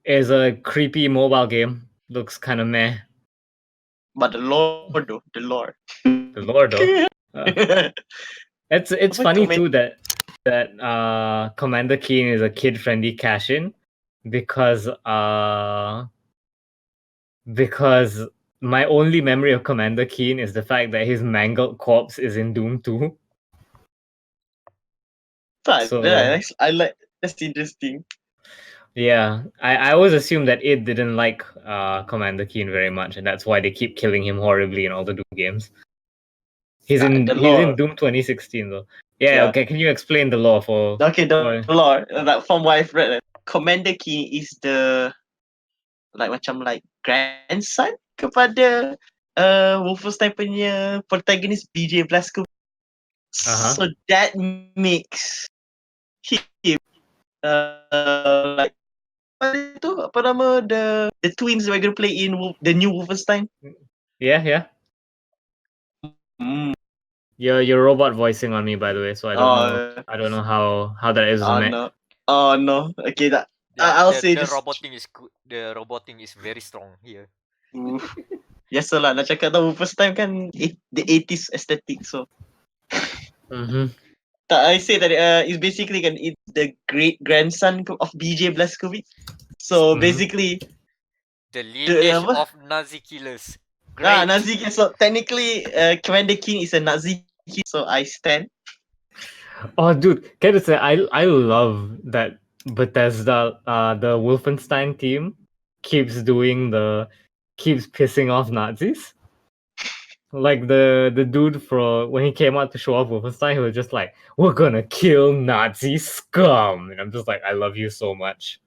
is a creepy mobile game. Looks kind of meh. But the lore though, the lore. The lore though. It's Apa funny comment- too that Commander Keen is a kid-friendly cash-in because my only memory of Commander Keen is the fact that his mangled corpse is in Doom 2. So- I like that's interesting. Yeah, I always assumed that it didn't like Commander Keen very much, and that's why they keep killing him horribly in all the Doom games. He's in lore. Doom 2016 though. Yeah, Yeah. okay. Can you explain the lore for? Okay, the lore. Like, from what I've read, Commander Keen is the macam grandson kepada Wolfenstein punya protagonist BJ Blazkowicz. Uh-huh. So that makes him apa nama the twins we're gonna play in the new Wolfenstein. Yeah. Mm. You're robot voicing on me, by the way, so I don't know how that is with Meck. No. Oh no. Okay, that Yeah, I'll the, say the this. roboting is good. The roboting is very strong here. Yes lah, nak cakap tahu Wolfenstein kan the 80s aesthetic, so Mm-hmm. I say that it's basically it's the great grandson of BJ Blazkowicz. So Mhm. basically The lineage apa? of Nazi killers. Great. Nazi. So technically, Commander King is a Nazi kid, so I stand. Oh, dude, can I say I love that Bethesda, the Wolfenstein team keeps pissing off Nazis. Like the dude when he came out to show off Wolfenstein, he was just like, "We're gonna kill Nazi scum," and I'm just like, "I love you so much."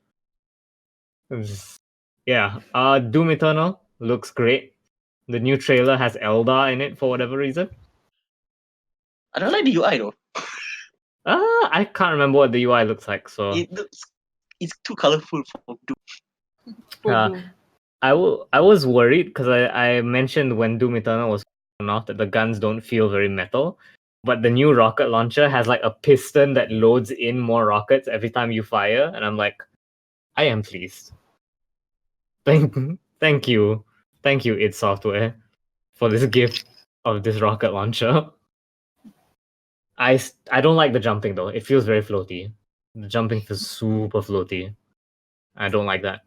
Yeah. Doom Eternal looks great. The new trailer has Eldar in it for whatever reason. I don't like the UI though. I can't remember what the UI looks like. So it's too colorful for Doom. I was worried because I mentioned when Doom Eternal was off that the guns don't feel very metal, but the new rocket launcher has like a piston that loads in more rockets every time you fire, and I'm like, I am pleased. Thank you, id Software, for this gift of this rocket launcher. I don't like the jumping though. It feels very floaty. The jumping feels super floaty. I don't like that.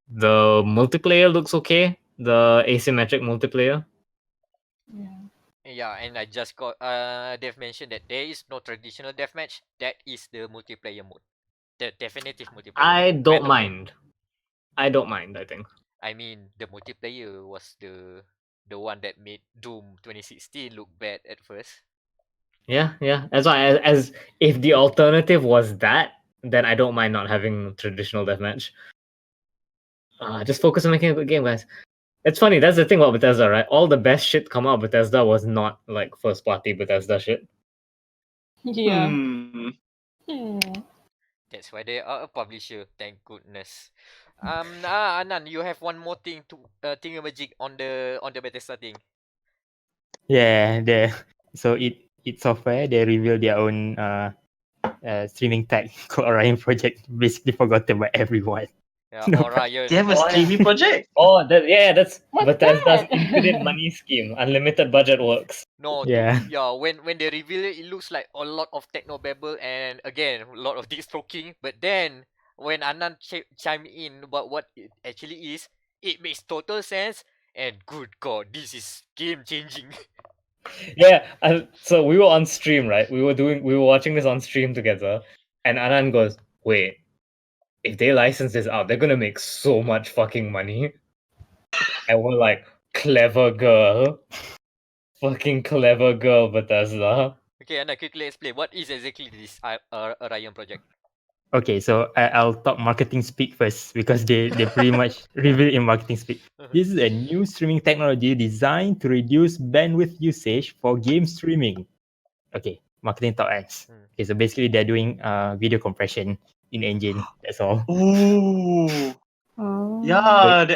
The multiplayer looks okay. The asymmetric multiplayer. Yeah, and I just got they've mentioned that there is no traditional deathmatch. That is the multiplayer mode. The definitive multiplayer. I mode. don't Battle mode. mind. I don't mind, I think. I mean, the multiplayer was the one that made Doom 2016 look bad at first. Yeah. As why as if the alternative was that, then I don't mind not having traditional deathmatch. Just focus on making a good game, guys. It's funny, that's the thing about Bethesda, right? All the best shit come out of Bethesda was not like first party Bethesda shit. Yeah. That's why they are a publisher. Thank goodness. Anan, you have one more thing to thingamajig on the Bethesda thing. Yeah, So id Software, they revealed their own streaming tech called Orion Project, basically forgotten by everyone. Yeah, No, Orion. They have a Oh, yeah. streaming project. Oh, that's What's Bethesda's that? infinite money scheme. Unlimited budget works. No, Yeah. yeah. When they reveal it, it looks like a lot of technobabble and again a lot of dick stroking. But then when Anan chime in about what it actually is, it makes total sense. And good God, this is game changing. Yeah, so we were on stream, right? We were watching this on stream together, and Anan goes, "Wait, if they license this out, they're gonna make so much fucking money." And we're like, "Clever girl, fucking clever girl, Bethesda." Okay, Anan, quickly explain what is exactly this Orion project. Okay, so I'll talk marketing speak first because they pretty much reveal in marketing speak. This is a new streaming technology designed to reduce bandwidth usage for game streaming. Okay, marketing talk ends. Okay, so basically they're doing video compression in engine. That's all. Ooh. Oh. Yeah,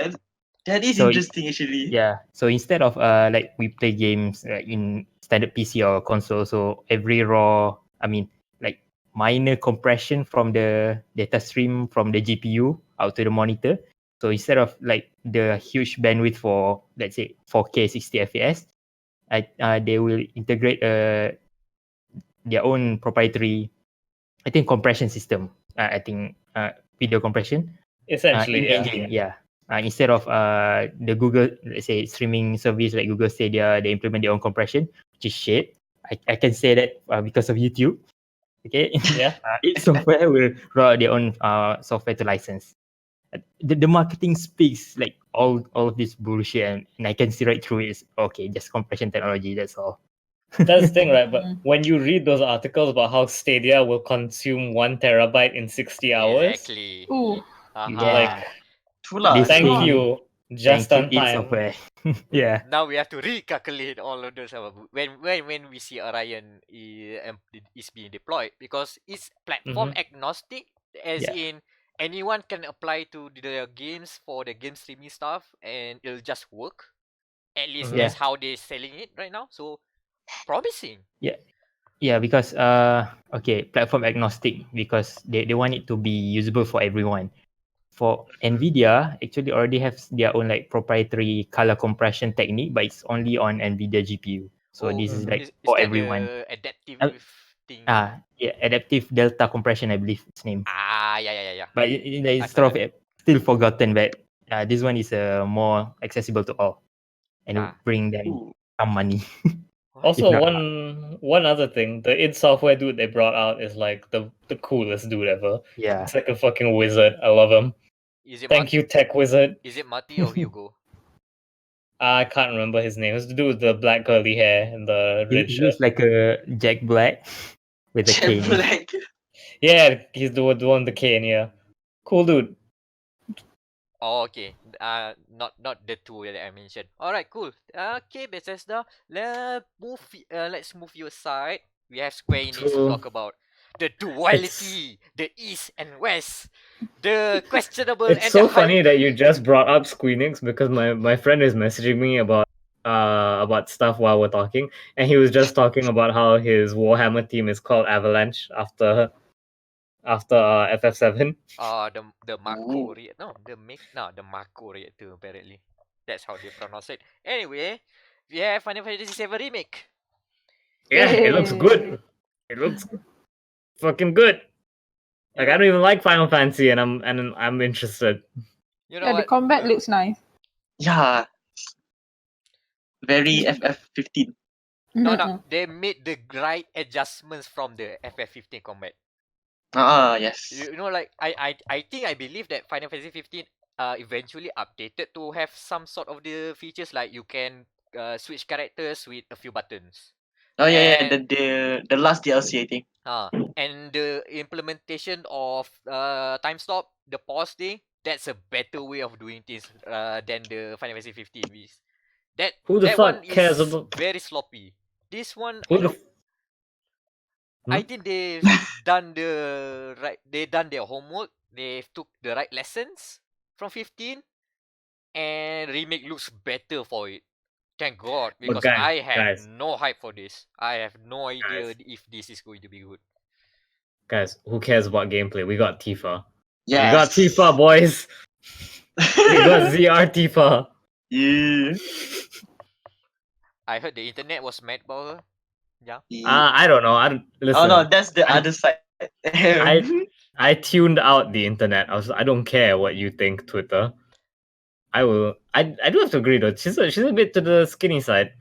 that is So interesting actually. yeah, so instead of like we play games in standard PC or console, so every raw, I mean like minor compression from the data stream from the GPU out to the monitor. So instead of like the huge bandwidth for let's say 4K 60 FPS, they will integrate their own proprietary, I think, compression system. I think video compression in Essentially, yeah. engine, yeah. Instead of the Google, let's say, streaming service like Google Stadia, they implement their own compression, which is shit. I can say that because of YouTube. Okay, Yeah. each software will roll out their own software to license. The marketing speaks like all of this bullshit, and I can see right through it. Is okay, just compression technology. That's all. That's the thing, right? But when you read those articles about how Stadia will consume 1 terabyte in 60 hours, Exactly. Ooh. like, Yeah, True lah. this thank thing. you, just Thank you, on id time. Software. Yeah. Now we have to recalculate all of those when we see Orion is being deployed because it's platform agnostic, as Yeah. in anyone can apply to the games for the game streaming stuff and it'll just work. At least Yeah. that's how they're selling it right now. So promising. Yeah, because okay, platform agnostic because they want it to be usable for everyone. For Nvidia, actually already have their own like proprietary color compression technique, but it's only on Nvidia GPU. So Oh, this is like is for that everyone. the adaptive Uh, thing? yeah, adaptive delta compression, I believe its name. Yeah. But I it's saw sort of that. still forgotten. But this one is more accessible to all, and Ah. bring them Ooh. some money. Also, If not, one other thing, the id Software dude they brought out is like the coolest dude ever. yeah. It's like a fucking wizard. I love him. Is it Thank you, Tech Wizard. Is it Mati or Hugo? I can't remember his name. It's the dude with the black curly hair and the red He shirt. looks like a Jack Black with a cane. Black. Yeah, he's the one with the cane. Yeah, cool dude. Oh, okay. Not the two that I mentioned. All right, cool. Okay, Bethesda. Let's move you aside. We have Square Enix to True. talk about. The duality, the East and West, the questionable It's and so the hype. funny that you just brought up Squeenix because my friend is messaging me about stuff while we're talking, and he was just talking about how his Warhammer team is called Avalanche after FF7. The Mako reactor. No, the Mako reactor apparently. That's how they pronounce it. Anyway, we have Final Fantasy VII Remake. Yeah, it looks good. It looks fucking good. Like I don't even like Final Fantasy, and I'm interested. You know Yeah, the what? combat looks nice. Yeah. Very FF15. No, they made the right adjustments from the FF15 combat. Yes. You know, like I believe that Final Fantasy 15 eventually updated to have some sort of the features like you can switch characters with a few buttons. Oh yeah, And the last DLC I think. and the implementation of time stop, the pause thing, that's a better way of doing things than the Final Fantasy 15 is. Who the That fuck one cares is about very sloppy. This one, who the? I think they've done the right. They done their homework. They took the right lessons from 15, and remake looks better for it. Thank God, But because I had guys, no hype for this. I have no idea Guys. if this is going to be good. guys, who cares about gameplay? We got Tifa. Yes. We got Tifa, boys. We got ZR Tifa. Yeah. I heard the internet was mad about her. Yeah. I don't know. Listen. Oh no, that's the I'm- other side. I tuned out the internet. I don't care what you think, Twitter. I will. I do have to agree though. She's a bit to the skinny side.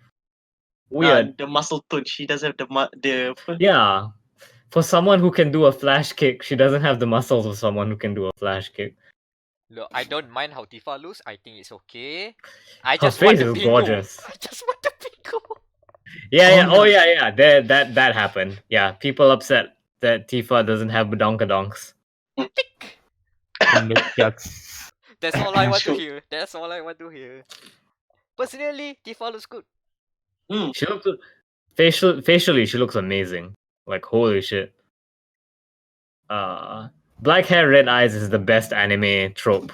Weird. The muscle tone. She doesn't have the Yeah. For someone who can do a flash kick, she doesn't have the muscles of someone who can do a flash kick. Look, I don't mind how Tifa looks. I think it's okay. I Her just want face the is bingo. gorgeous. I just want the bingo. Yeah. Oh, Oh yeah. That happened. Yeah. People upset that Tifa doesn't have badonkadonks. Yucks. That's all I want to Sure. hear. That's all I want to hear. Personally, Tifa looks good. She looks facially. She looks amazing. Like holy shit. Black hair, red eyes is the best anime trope.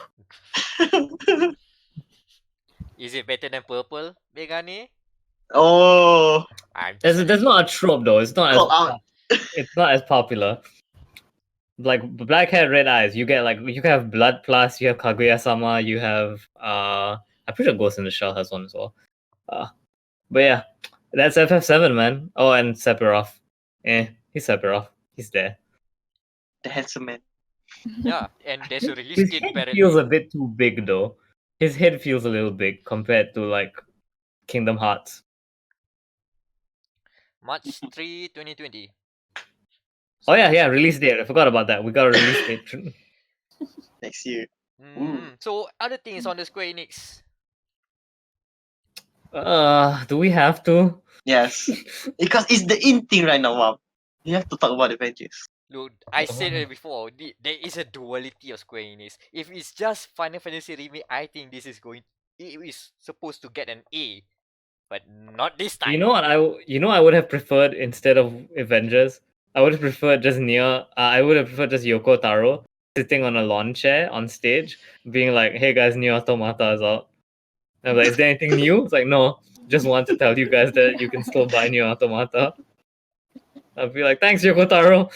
Is it better than purple, Megane? Oh, I'm just There's not a trope though. It's not call as out. it's not as popular. Like black hair, red eyes. You get like you can have Blood Plus. You have Kaguya-sama. You have I'm pretty sure Ghost in the Shell has one as well. But yeah, that's FF7, man. Oh, and Sephiroth. He's Sephiroth. He's there. The handsome man. Yeah, and there's a release His date head apparently. feels a bit too big though. His head feels a little big compared to like Kingdom Hearts. March 3, 2020. Oh yeah, release date. I forgot about that. We got a release date. Next year. So other things on the Square Enix. Do we have to? Yes. Because it's the in thing right now, Mom. You have to talk about Avengers. Look, I said it before. There is a duality of Square Enix. If it's just Final Fantasy remake, I think this is it is supposed to get an A, but not this time. You know what? I would have preferred instead of Avengers. I would have preferred just I would have preferred just Yoko Taro sitting on a lawn chair on stage, being like, "Hey guys, New Automata is out." And I'm like, "Is there anything new?" It's like, "No, just want to tell you guys that you can still buy New Automata." I'll be like, "Thanks, Yoko Taro."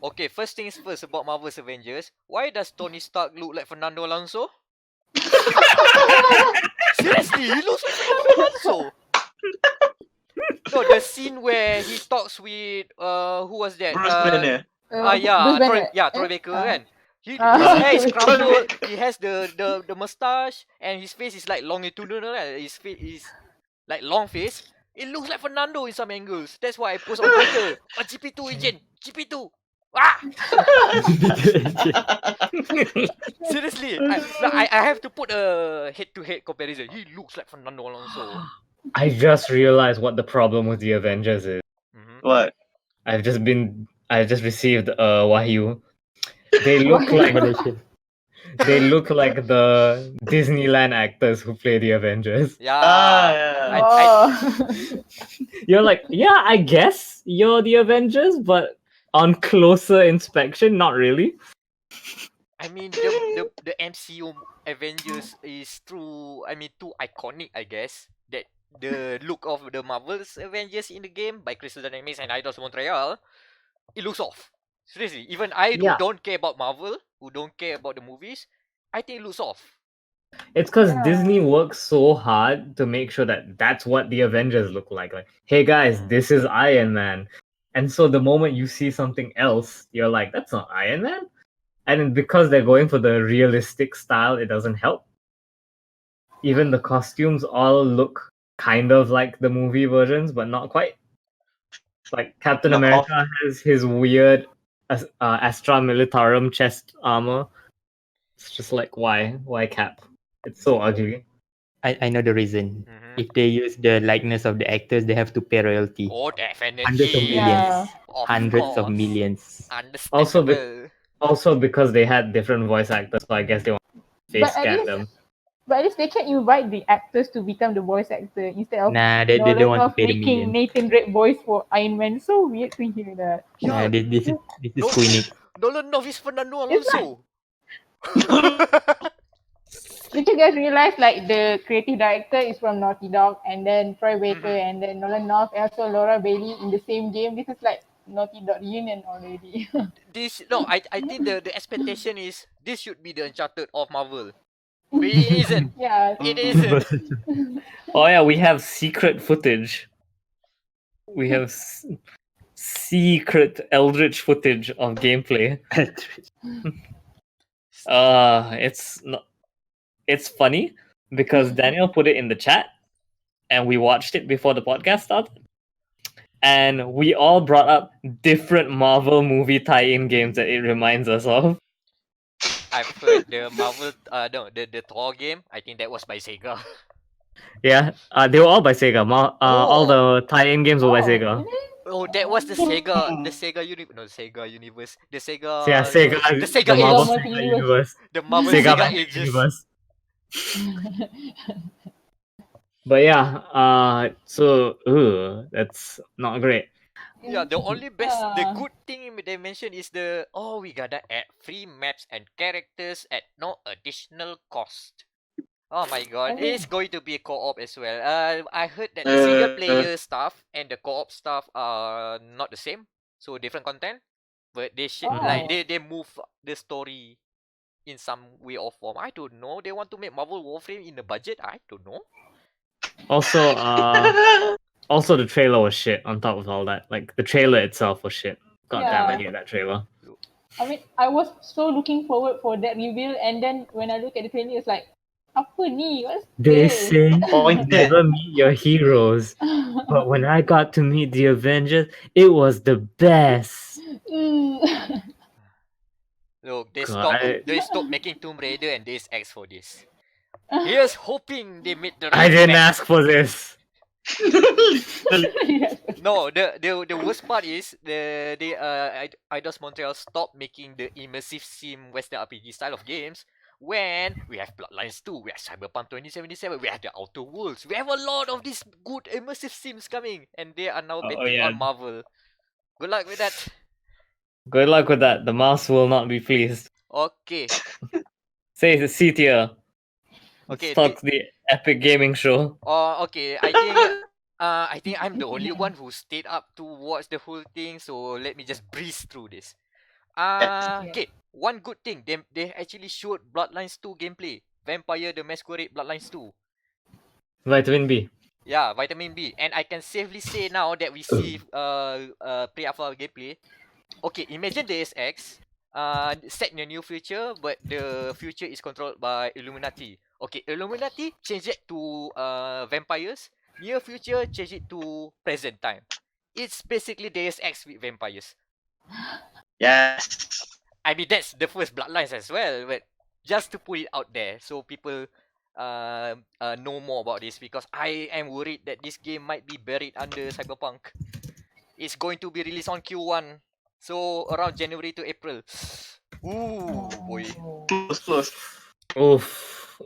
Okay, first things first about Marvel's Avengers. Why does Tony Stark look like Fernando Alonso? Seriously, he looks like Fernando Alonso. No, the scene where he talks with who was that? Bruce Banner. Troy Baker kan. His Ah. hair is crumpled. He has the mustache and his face is like longitudinal. His face is like long face. It looks like Fernando in some angles. That's why I post on Twitter. GP2 agent, GP2. Ah! Seriously, I have to put a head-to-head comparison. He looks like Fernando Alonso. I just realized what the problem with the Avengers is. What? I've just received Wahyu. They look like the Disneyland actors who play the Avengers. Yeah. Yeah. You're like, yeah, I guess you're the Avengers, but on closer inspection, not really. I mean, the MCU Avengers is too iconic, I guess. That the look of the Marvel's Avengers in the game by Crystal Dynamics and Eidos Montreal, it looks off. Seriously, even I who don't care about Marvel, who don't care about the movies, I think it looks off. It's because Disney works so hard to make sure that that's what the Avengers look like. Like, hey guys, this is Iron Man. And so the moment you see something else, you're like, that's not Iron Man. And then because they're going for the realistic style, it doesn't help. Even the costumes all look kind of like the movie versions, but not quite. Like Captain America has his weird Astra Militarum chest armor. It's just like, why Cap? It's so ugly. I know the reason. If they use the likeness of the actors, they have to pay royalty. Oh, definitely. Hundreds of millions. Of Hundreds of course. millions. Understandable. Also because they had different voice actors, so I guess they want to face scan them. But at least they can invite the actors to become the voice actor instead of They don't want to pay the making millions. Nathan Drake voice for Iron Man. So weird to hear that. Nah, this is Queenie. Nolan North is Fernando Alonso. Did you guys realize like the creative director is from Naughty Dog, and then Troy Baker, Mhm. and then Nolan North, and also Laura Bailey in the same game? This is like Naughty Dog reunion already. This no, I think the expectation is this should be the Uncharted of Marvel, but it isn't. Yeah. It isn't. Oh yeah, we have secret footage. We have secret eldritch footage of gameplay. It's not. It's funny because Daniel put it in the chat, and we watched it before the podcast started, and we all brought up different Marvel movie tie-in games that it reminds us of. I've heard the Marvel, no, the Thor game. I think that was by Sega. Yeah, they were all by Sega. All Oh. the tie-in games were by Oh, Sega. really? Oh, that was the Sega no, Sega Universe, the So yeah, Sega, Sega, the the Sega Marvel Ages, Multi Sega Universe. Universe, the Marvel Sega Sega Max Ages. Universe. But yeah, that's not great. Yeah, the only best, the Yeah. good thing they mentioned is we gotta add free maps and characters at no additional cost. Oh my god, I mean, it's going to be a co-op as well. I heard that the single player stuff and the co-op stuff are not the same, so different content. But they like oh. they move the story in some way or form. I don't know. They want to make Marvel Warframe in the budget. I don't know. Also, also the trailer was shit. On top of all that, like the trailer itself was shit. God damn, I Yeah. hate that trailer. I mean, I was so looking forward for that reveal, and then when I look at the trailer, it's like, apa ni? What's They this? say Pointed. never meet your heroes, but when I got to meet the Avengers, it was the best. Mm. Look, they God, stopped making Tomb Raider and Deus Ex for this. Here's hoping they made the I right didn't match. ask for this. Yes. No, the worst part is Eidos Montreal stopped making the immersive sim Western RPG style of games when we have Bloodlines 2, we have Cyberpunk 2077, we have the Outer Worlds, we have a lot of these good immersive sims coming, and they are now Oh, betting yeah. on Marvel. Good luck with that. Good luck with that. The mouse will not be pleased. Okay. Say it's a C tier. Okay. Let's talk the Epic Gaming Show. Okay. I think I'm the only one who stayed up to watch the whole thing, so let me just breeze through this. Okay. One good thing, they actually showed Bloodlines 2 gameplay. Vampire the Masquerade Bloodlines 2. Vitamin B. Yeah, Vitamin B. And I can safely say now that we see pre-alpha gameplay. Okay, imagine Deus Ex set in a new future, but the future is controlled by Illuminati. Okay, Illuminati change it to vampires. Near future change it to present time. It's basically Deus Ex with vampires. Yes. I mean, that's the first Bloodlines as well, but just to put it out there so people know more about this, because I am worried that this game might be buried under Cyberpunk. It's going to be released on Q1, so around January to April. Ooh, boy. Close. Oof.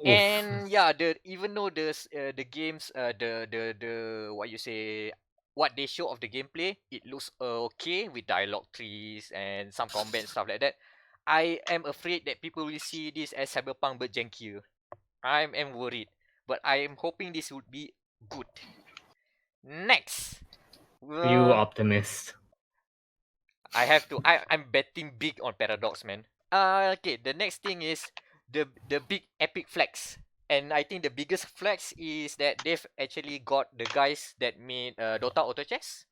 And yeah, even though the games the what you say, what they show of the gameplay, it looks okay with dialogue trees and some combat and stuff like that. I am afraid that people will see this as Cyberpunk but jankier. I am worried, but I am hoping this would be good. Next, You optimist. I have to. I'm betting big on Paradox, man. Okay. The next thing is the big epic flex, and I think the biggest flex is that they've actually got the guys that made Dota Auto Chess,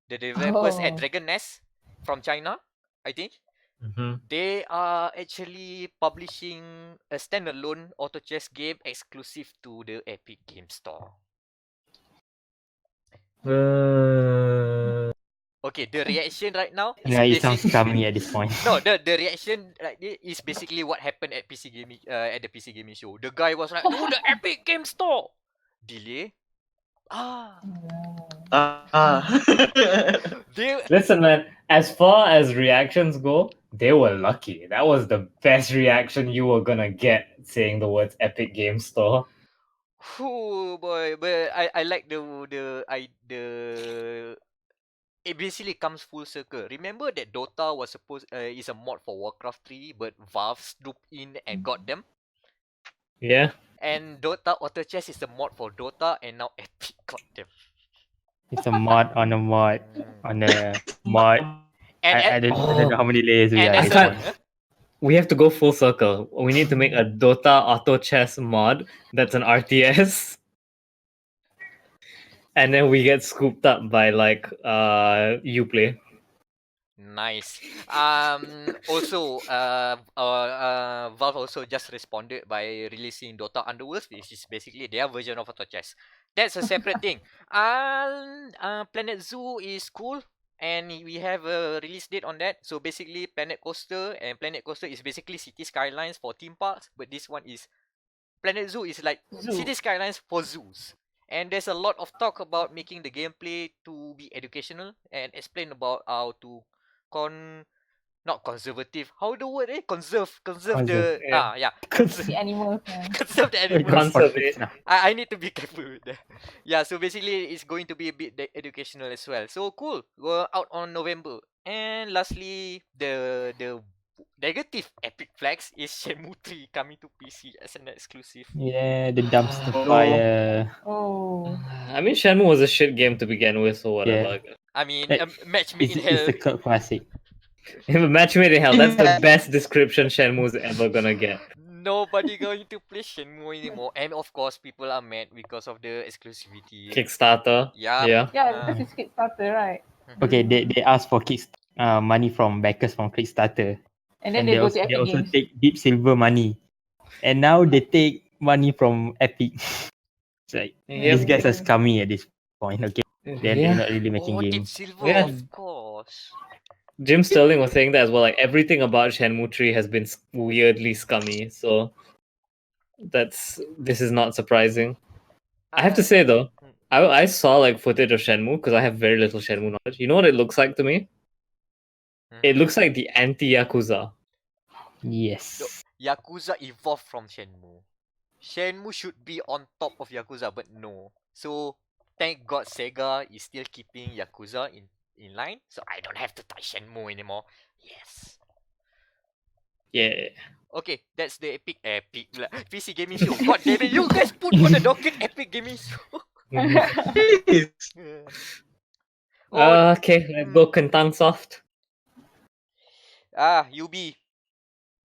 the developers at Dragon Nest from China, I think. Mm-hmm. They are actually publishing a standalone auto chess game exclusive to the Epic Game Store. Okay, the reaction right now is Yeah, it sounds basically scummy at this point. no, the reaction like is basically what happened at PC gaming at the PC gaming show. The guy was like, "No, the Epic Game Store delay." They Listen, man. As far as reactions go, they were lucky. That was the best reaction you were gonna get saying the words "Epic Game Store." oh boy, but I like it basically comes full circle. Remember that Dota was supposed is a mod for Warcraft 3, but Valve swooped in and got them. Yeah. And Dota Auto Chess is the mod for Dota, and now Epic got them. It's a mod on a mod on a mod. And I don't know how many layers we and are at as this a point. We have to go full circle. We need to make a Dota Auto Chess mod that's an RTS. And then we get scooped up by like Uplay. Nice. Also, Valve also just responded by releasing Dota Underworld, which is basically their version of Auto Chess. That's a separate thing. Planet Zoo is cool, and we have a release date on that. So basically, Planet Coaster, and Planet Coaster is basically City Skylines for theme parks, but this one is Planet Zoo is like Zoo. City Skylines for zoos. And there's a lot of talk about making the gameplay to be educational and explain about how to not conservative. How the word conserve the Yeah. The animals. conserve the Very animals. conservative now. I need to be careful with that. Yeah, so basically it's going to be a bit educational as well. So cool. We're out on November. And lastly, the negative epic flex is Shenmue 3 coming to PC as an exclusive. Yeah, the dumpster Oh. fire. Oh. I mean, Shenmue was a shit game to begin with, or whatever. Yeah. I mean, Like, match made It's, in hell. it's a cult classic. Match made in hell. That's the best description Shenmue's ever gonna get. Nobody going to play Shenmue anymore. And of course, people are mad because of the exclusivity. Kickstarter. Yeah. Yeah. Yeah, because it's Kickstarter, right? Okay, they ask for money from backers from Kickstarter. And then they go to they Epic also Games. take Deep Silver money. And now they take money from Epic. It's like, these guys are scummy at this point, okay? They're not really making Deep games. Silver, Yeah. of course. Jim Sterling was saying that as well. Like everything about Shenmue 3 has been weirdly scummy. So this is not surprising. I have to say though, I saw like footage of Shenmue because I have very little Shenmue knowledge. You know what it looks like to me? It looks like the anti-Yakuza. Yes. Yakuza evolved from Shenmue. Shenmue should be on top of Yakuza, but no. So thank God Sega is still keeping Yakuza in line, so I don't have to touch Shenmue anymore. Yes. Yeah. Okay, that's the epic PC gaming show. God damn it, you guys put on the docket epic gaming show. Okay, let's go Kentang Soft. UB.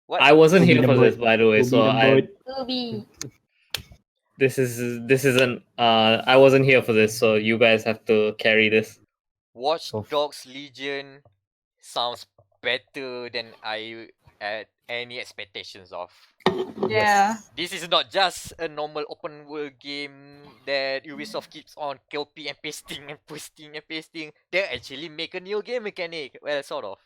What? I wasn't Ubi here the for this, boat. by the way, Ubi so the boat. Ubi. this isn't I wasn't here for this, so you guys have to carry this. Watch Dogs Legion sounds better than I had any expectations of. Yeah. This is not just a normal open world game that Ubisoft keeps on copy and pasting and pasting and pasting. They actually make a new game mechanic. Well, sort of.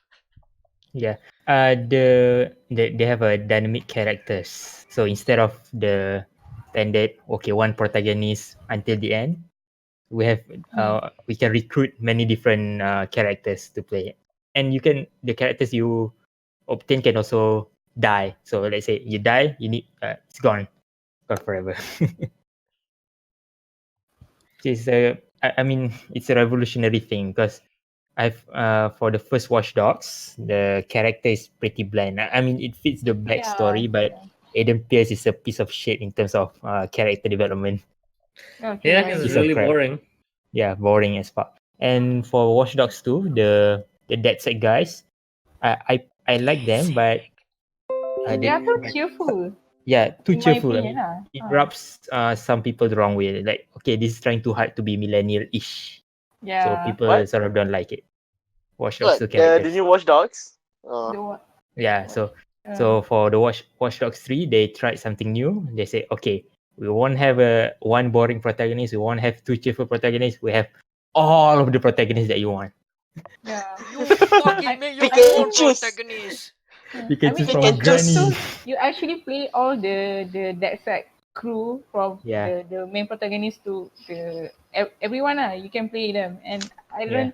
Yeah. They have a dynamic characters. So instead of the standard one protagonist until the end, we have we can recruit many different characters to play. And the characters you obtain can also die. So let's say you die, it's gone forever. I mean it's a revolutionary thing because I've for the first Watch Dogs, the character is pretty bland. I mean, it fits the backstory, but Aiden Pierce is a piece of shit in terms of character development. Okay. Yeah, it's Piece really of crap. boring. Yeah, boring as fuck. And for Watch Dogs 2, the Dead Set guys, I like them, but They are too cheerful. yeah, too in my cheerful. opinion, It rubs some people the wrong way. Like, okay, this is trying too hard to be millennial-ish. Yeah. So people What? sort of don't like it. Watch Dogs 2 The characters. new Watch Dogs? Yeah, so for the Watch Dogs 3, they tried something new. They say, okay, we won't have one boring protagonist. We won't have two cheerful protagonists. We have all of the protagonists that you want. Yeah. You fucking make your Pick and own choose. protagonist. You can choose pick from and choose. Granny. So you actually play all the Dead Set crew from Yeah. the main protagonist to everyone. You can play them. And I learned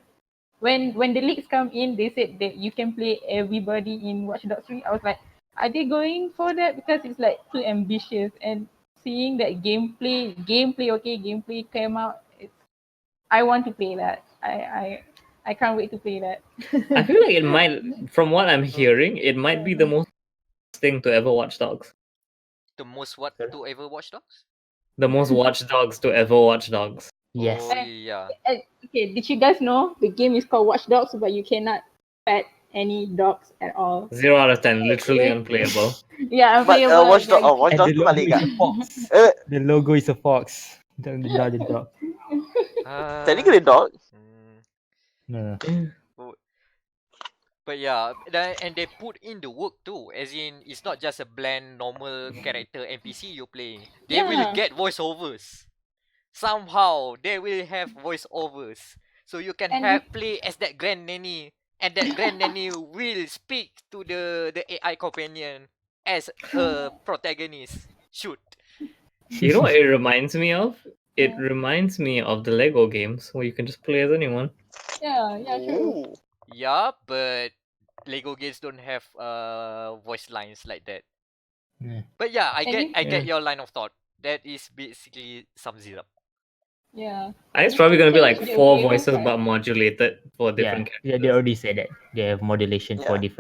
when the leaks come in, they said that you can play everybody in Watch Dogs 3. I was like, are they going for that? Because it's like too ambitious. And seeing that gameplay came out, I want to play that. I can't wait to play that. I feel like it might, from what I'm hearing, it might be the most thing to ever Watch Dogs. The most what Sorry? to ever Watch Dogs? The most Watch Dogs to ever Watch Dogs. Yes. Oh yeah. Okay, did you guys know the game is called Watch Dogs, but you cannot pet any dogs at all? 0 out of 10, literally unplayable. Yeah, But unplayable. Watch Dogs, Watch And Dogs the tu logo balik is kat. a fox. The logo is a fox. Not a dog. Technically dog. No. But yeah, and they put in the work too. As in, it's not just a bland normal character NPC you're playing. They will Yeah. get voiceovers. Somehow they will have voiceovers, so you can And have play as that grand nanny, and that grand nanny will speak to the AI companion as a protagonist. Shoot. You know what it reminds me of? It Yeah. reminds me of the Lego games where you can just play as anyone. Yeah, true. Ooh. Yeah, but Lego games don't have voice lines like that. Yeah. But yeah, I And get your line of thought. That is basically sums it up. Yeah. I think it's probably gonna be like Change the 4 audio, voices but- but modulated for different Yeah, they characters. already said that they have modulation for Yeah.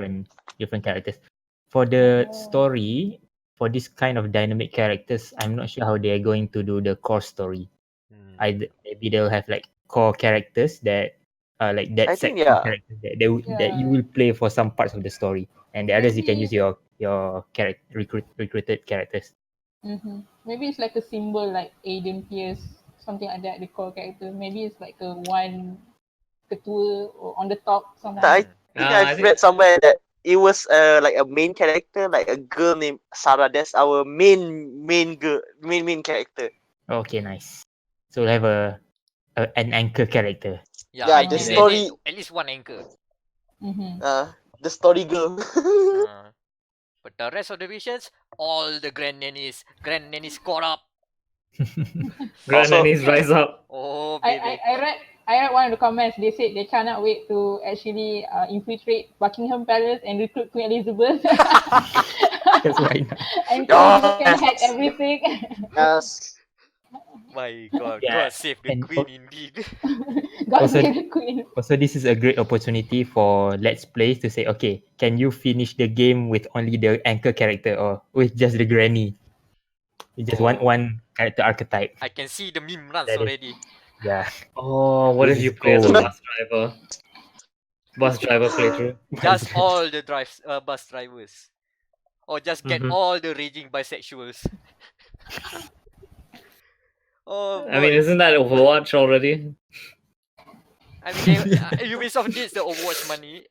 different characters. For the Oh. story, for this kind of dynamic characters, I'm not sure how they are going to do the core story. Maybe they'll have like core characters that like that I think, section yeah. characters that you will play for some parts of the story, and the others you can use your recruited characters. Maybe it's like a symbol like Aiden Pierce, something like that, the core character. Maybe it's like a one ketua or on the top someone. I think I I've think- read somewhere that it was like a main character, like a girl named Sarah. That's our main girl, main character. Okay, nice. So we'll have an anchor character. Yeah, Yeah, I the think story- at least one anchor. The story girl. But the rest of the visions, all the grand nannies caught up. Grand Also- Nannies rise up. Oh I baby. read one of the comments. They said they cannot wait to actually infiltrate Buckingham Palace and recruit Queen Elizabeth. That's why not. And Queen Elizabeth can hack Yes. everything. Yes. My God, Yeah, God save the and queen indeed. God Also- save the Queen. Also, this is a great opportunity for Let's Plays to say, okay, can you finish the game with only the anchor character or with just the granny? You just want Oh. one character archetype. I can see the meme runs That is- already. Yeah. Oh, what if This you is play as a gold. bus driver? Bus driver playthrough. Just all the bus drivers. Or just get Mhm. all the raging bisexuals. Oh, I mean, boy. isn't that Overwatch already? I mean, Ubisoft needs the Overwatch money.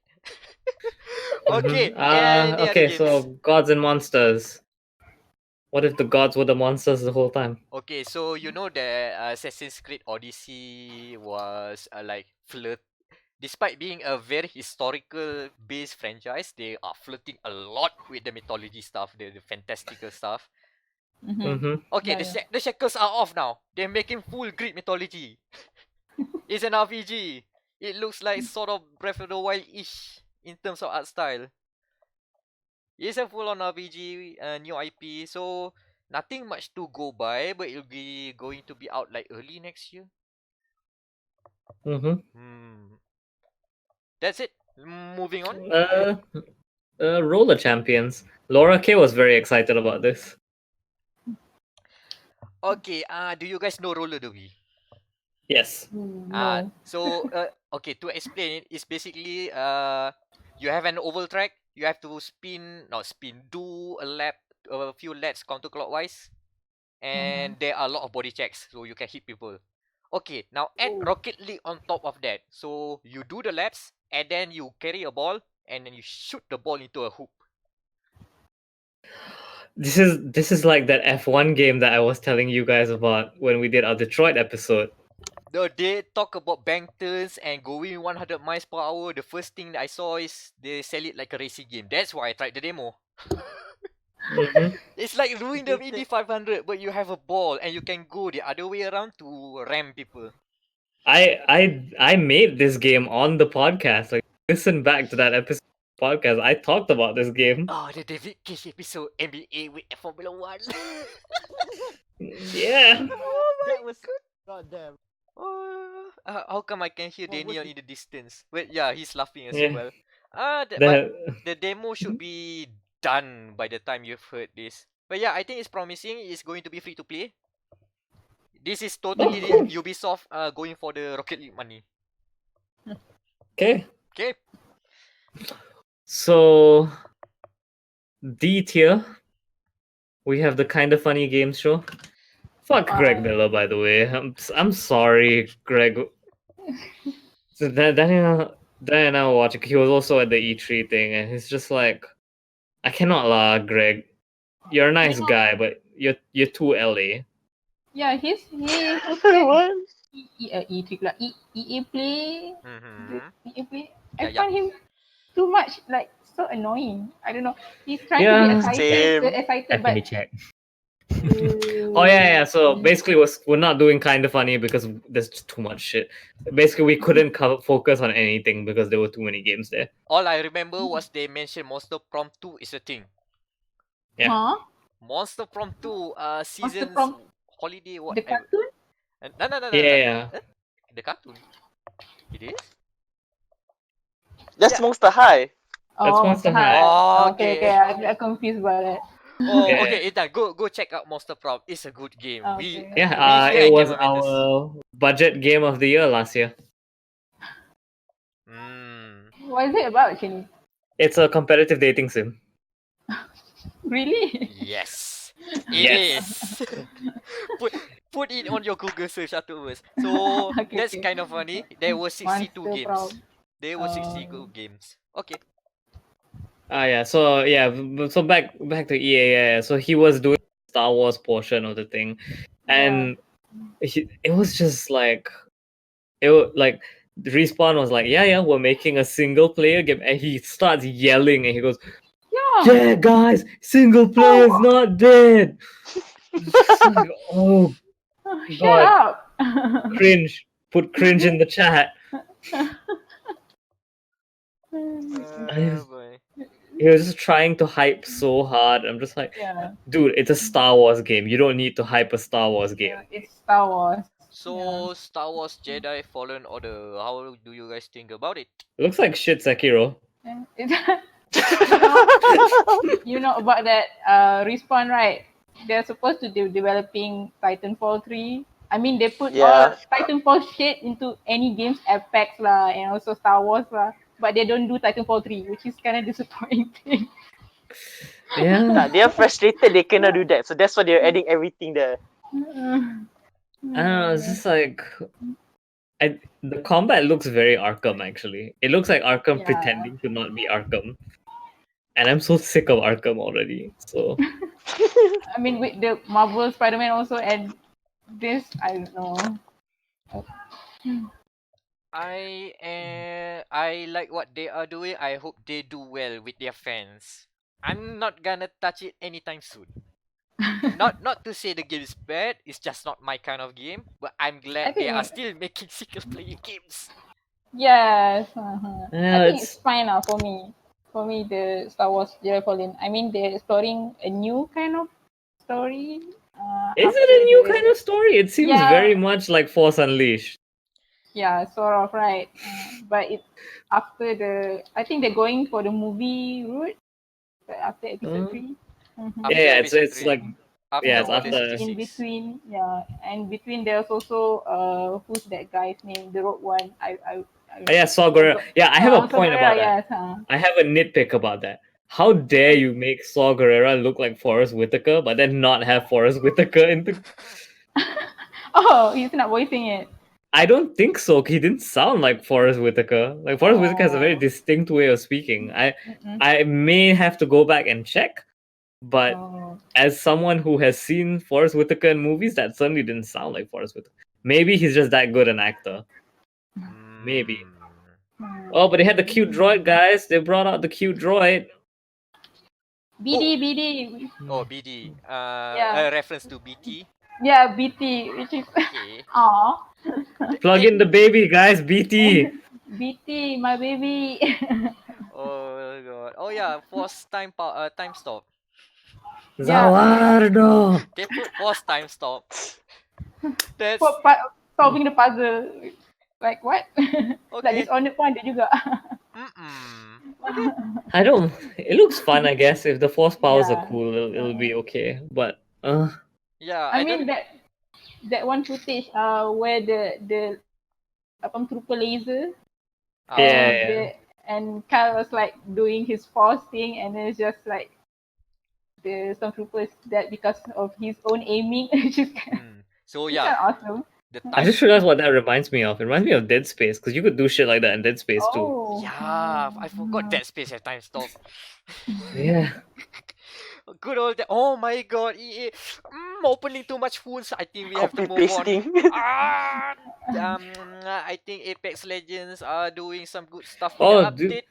Okay. Mhm. Any other Okay, games? so gods and monsters. What if the gods were the monsters the whole time? Okay, so you know that Assassin's Creed Odyssey was like despite being a very historical based franchise, they are flirting a lot with the mythology stuff, the fantastical stuff. Mm-hmm. Okay, Yeah, the shackles are off now. They're making full Greek mythology. It's an RPG. It looks like sort of Breath of the Wild-ish in terms of art style. It's a full-on RPG, new IP, so nothing much to go by, but it'll be going to be out like early next year. Mm-hmm. That's it. Moving on. Roller champions. Laura K was very excited about this. Okay, do you guys know roller derby? Yes. No. So okay, to explain it, it's basically you have an oval track, you have to do a lap, a few laps counterclockwise, and there are a lot of body checks, so you can hit people. Okay, now add Rocket League on top of that. So you do the laps, and then you carry a ball, and then you shoot the ball into a hoop. This is like that F1 game that I was telling you guys about when we did our Detroit episode. They talk about bank turns and going 100 miles per hour. The first thing that I saw is they sell it like a racing game. That's why I tried the demo. Mm-hmm. It's like doing the ED 500, but you have a ball and you can go the other way around to ram people. I made this game on the podcast. Like, listen back to that episode podcast. I talked about this game. Oh, the David Cage episode, NBA with Formula 1. Yeah. That was goddamn. How come I can hear What was Daniel it? in the distance? Wait, yeah, he's laughing as Yeah. well. But The- the demo should be done by the time you've heard this. But yeah, I think it's promising. It's going to be free to play. This is totally Ubisoft going for the Rocket League money. Okay. Okay. So D tier, we have the Kinda Funny Games show. Fuck Greg Miller, by the way. I'm sorry, Greg. So Daniel and I were watching. He was also at the E3 thing, and he's just like, I cannot lie, Greg. You're a nice guy, but you're too LA. Yeah, he What? EA Play. Mm-hmm. EA Play. Yeah, I find him too much like so annoying. I don't know. He's trying Yeah. to be excited, Let but me check. Oh yeah. So basically, we're not doing Kinda Funny because there's just too much shit. Basically, we couldn't focus on anything because there were too many games there. all I remember was they mentioned Monster Prom 2 is a thing. Yeah. huh? Monster Prom 2 seasons Prom- holiday The whatever. cartoon? No. Yeah. Huh? The cartoon. It is? That's Yeah. Monster High. That's Monster High. Oh, Okay, okay. I'm confused about that. Oh, Yeah. okay. Ethan, go check out Monster Prom. It's a good game. Okay. Yeah. here It at was Game Awareness. our budget game of the year last year. What is it about, actually? It's a competitive dating sim. Really? Yes. Yes. It is. put it on your Google search afterwards. So Okay, that's okay. kind of funny. There were 62 Monster games. Prom. There were 62 games. Okay. Yeah. So yeah. So back to EA. Yeah. So he was doing the Star Wars portion of the thing, and it was just like Respawn was like, yeah, we're making a single player game, and he starts yelling and he goes, yeah, guys, single player is not dead. It's like, oh Shut god, up! cringe. Put cringe in the chat. Boy. He was just trying to hype so hard. I'm just like, Yeah, dude, it's a Star Wars game. You don't need to hype a Star Wars game. it's Star Wars. So Star Wars Jedi Fallen Order. How do you guys think about it? It looks like shit Sekiro. You know about that Respawn, right? They're supposed to be developing Titanfall 3. I mean, they put all Titanfall shit into any games, Apex lah, and also Star Wars lah. But they don't do Titanfall 3, which is kind of disappointing. Yeah. They are frustrated they cannot do that. So that's why they're adding everything there. I don't know, it's just like the combat looks very Arkham actually. It looks like Arkham pretending to not be Arkham. And I'm so sick of Arkham already. So I mean, with the Marvel Spider-Man also, and this, I don't know. I like what they are doing. I hope they do well with their fans. I'm not gonna touch it anytime soon. not to say the game is bad, it's just not my kind of game. But I'm glad they are still making single player games. Yes. Yeah, I think it's fine now for me. For me, the Star Wars Jedi Fallen. I mean, they're exploring a new kind of story. Is it a new kind of story? It seems very much like Force Unleashed. Yeah, sort of, right. But it's after I think they're going for the movie route after episode 3. Yeah, it's like it's after in between, and between there's also who's that guy's name? The Rogue One. Saw Gerrera. Yeah, I have a point about that. Yes, I have a nitpick about that. How dare you make Saw Gerrera look like Forrest Whitaker, but then not have Forrest Whitaker in the... Oh, he's not voicing it. I don't think so. He didn't sound like Forrest Whitaker. Like Forrest Whitaker has a very distinct way of speaking. I may have to go back and check, but as someone who has seen Forrest Whitaker in movies, that certainly didn't sound like Forrest Whitaker. Maybe he's just that good an actor. Maybe. Oh, but they had the cute droid, guys. They brought out the cute droid. BD. Oh, BD. A reference to BT. Yeah, BT, which is aw. Plug in the baby, guys. BT. BT, my baby. Oh god. Oh yeah, force time stop. Zawardo. They put force time stop. That's solving the puzzle. Like what? Okay. Like Dishonored pun ada juga. I don't. It looks fun, I guess. If the force powers are Yeah. cool, it'll be okay. But Yeah, I I mean don't. that one footage where the apa trooper laser yeah, and Ah, yeah. and Kyle was like doing his force thing, and then it's just like the stormtrooper is dead because of his own aiming, which is So it's yeah, kind of awesome. the I time. just realized what that reminds me of. It reminds me of Dead Space because you could do shit like that in Dead Space too. Oh. Yeah, I forgot Dead Space had time stop. Yeah. Good old. Oh my god, EA. Opening too much wounds. I think we have to Copy move on. pasting. Ah, I think Apex Legends are doing some good stuff with the Oh, dude. update.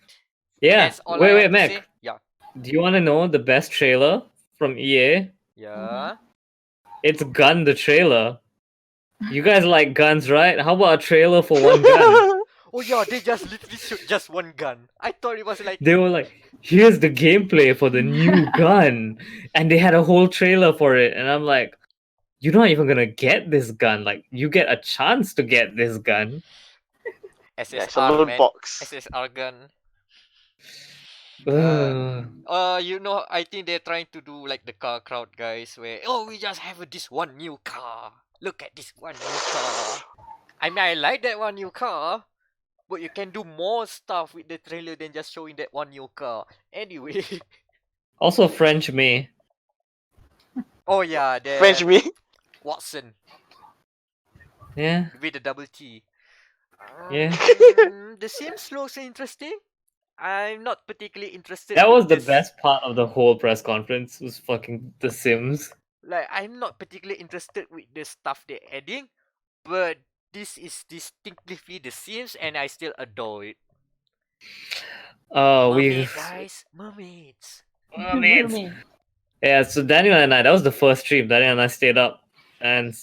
Yeah. That's all I Wait, have to Mac. say. Yeah. Do you want to know the best trailer from EA? Yeah. It's Gun the trailer. You guys like guns, right? How about a trailer for one gun? Oh yeah, they just literally shoot just one gun. I thought it was like. They were like, here's the gameplay for the new gun. And they had a whole trailer for it. And I'm like, you're not even gonna get this gun. Like, you get a chance to get this gun. That's a SSR loot man. box. SSR gun. Ugh. You know, I think they're trying to do like the car crowd guys, where we just have this one new car. Look at this one new car. I mean, I like that one new car, but you can do more stuff with the trailer than just showing that one new car. Anyway. Also, French May. Oh yeah, the French me. Watson Yeah, with the double T. yeah. The Sims looks interesting. I'm not particularly interested. That with was the this. best part of the whole press conference. Was fucking The Sims. Like, I'm not particularly interested with the stuff they're adding, but this is distinctively The Sims, and I still adore it. We Mermaid, guys, mermaids. mermaids. Yeah, so Daniel and I, that was the first stream. Daniel and I stayed up and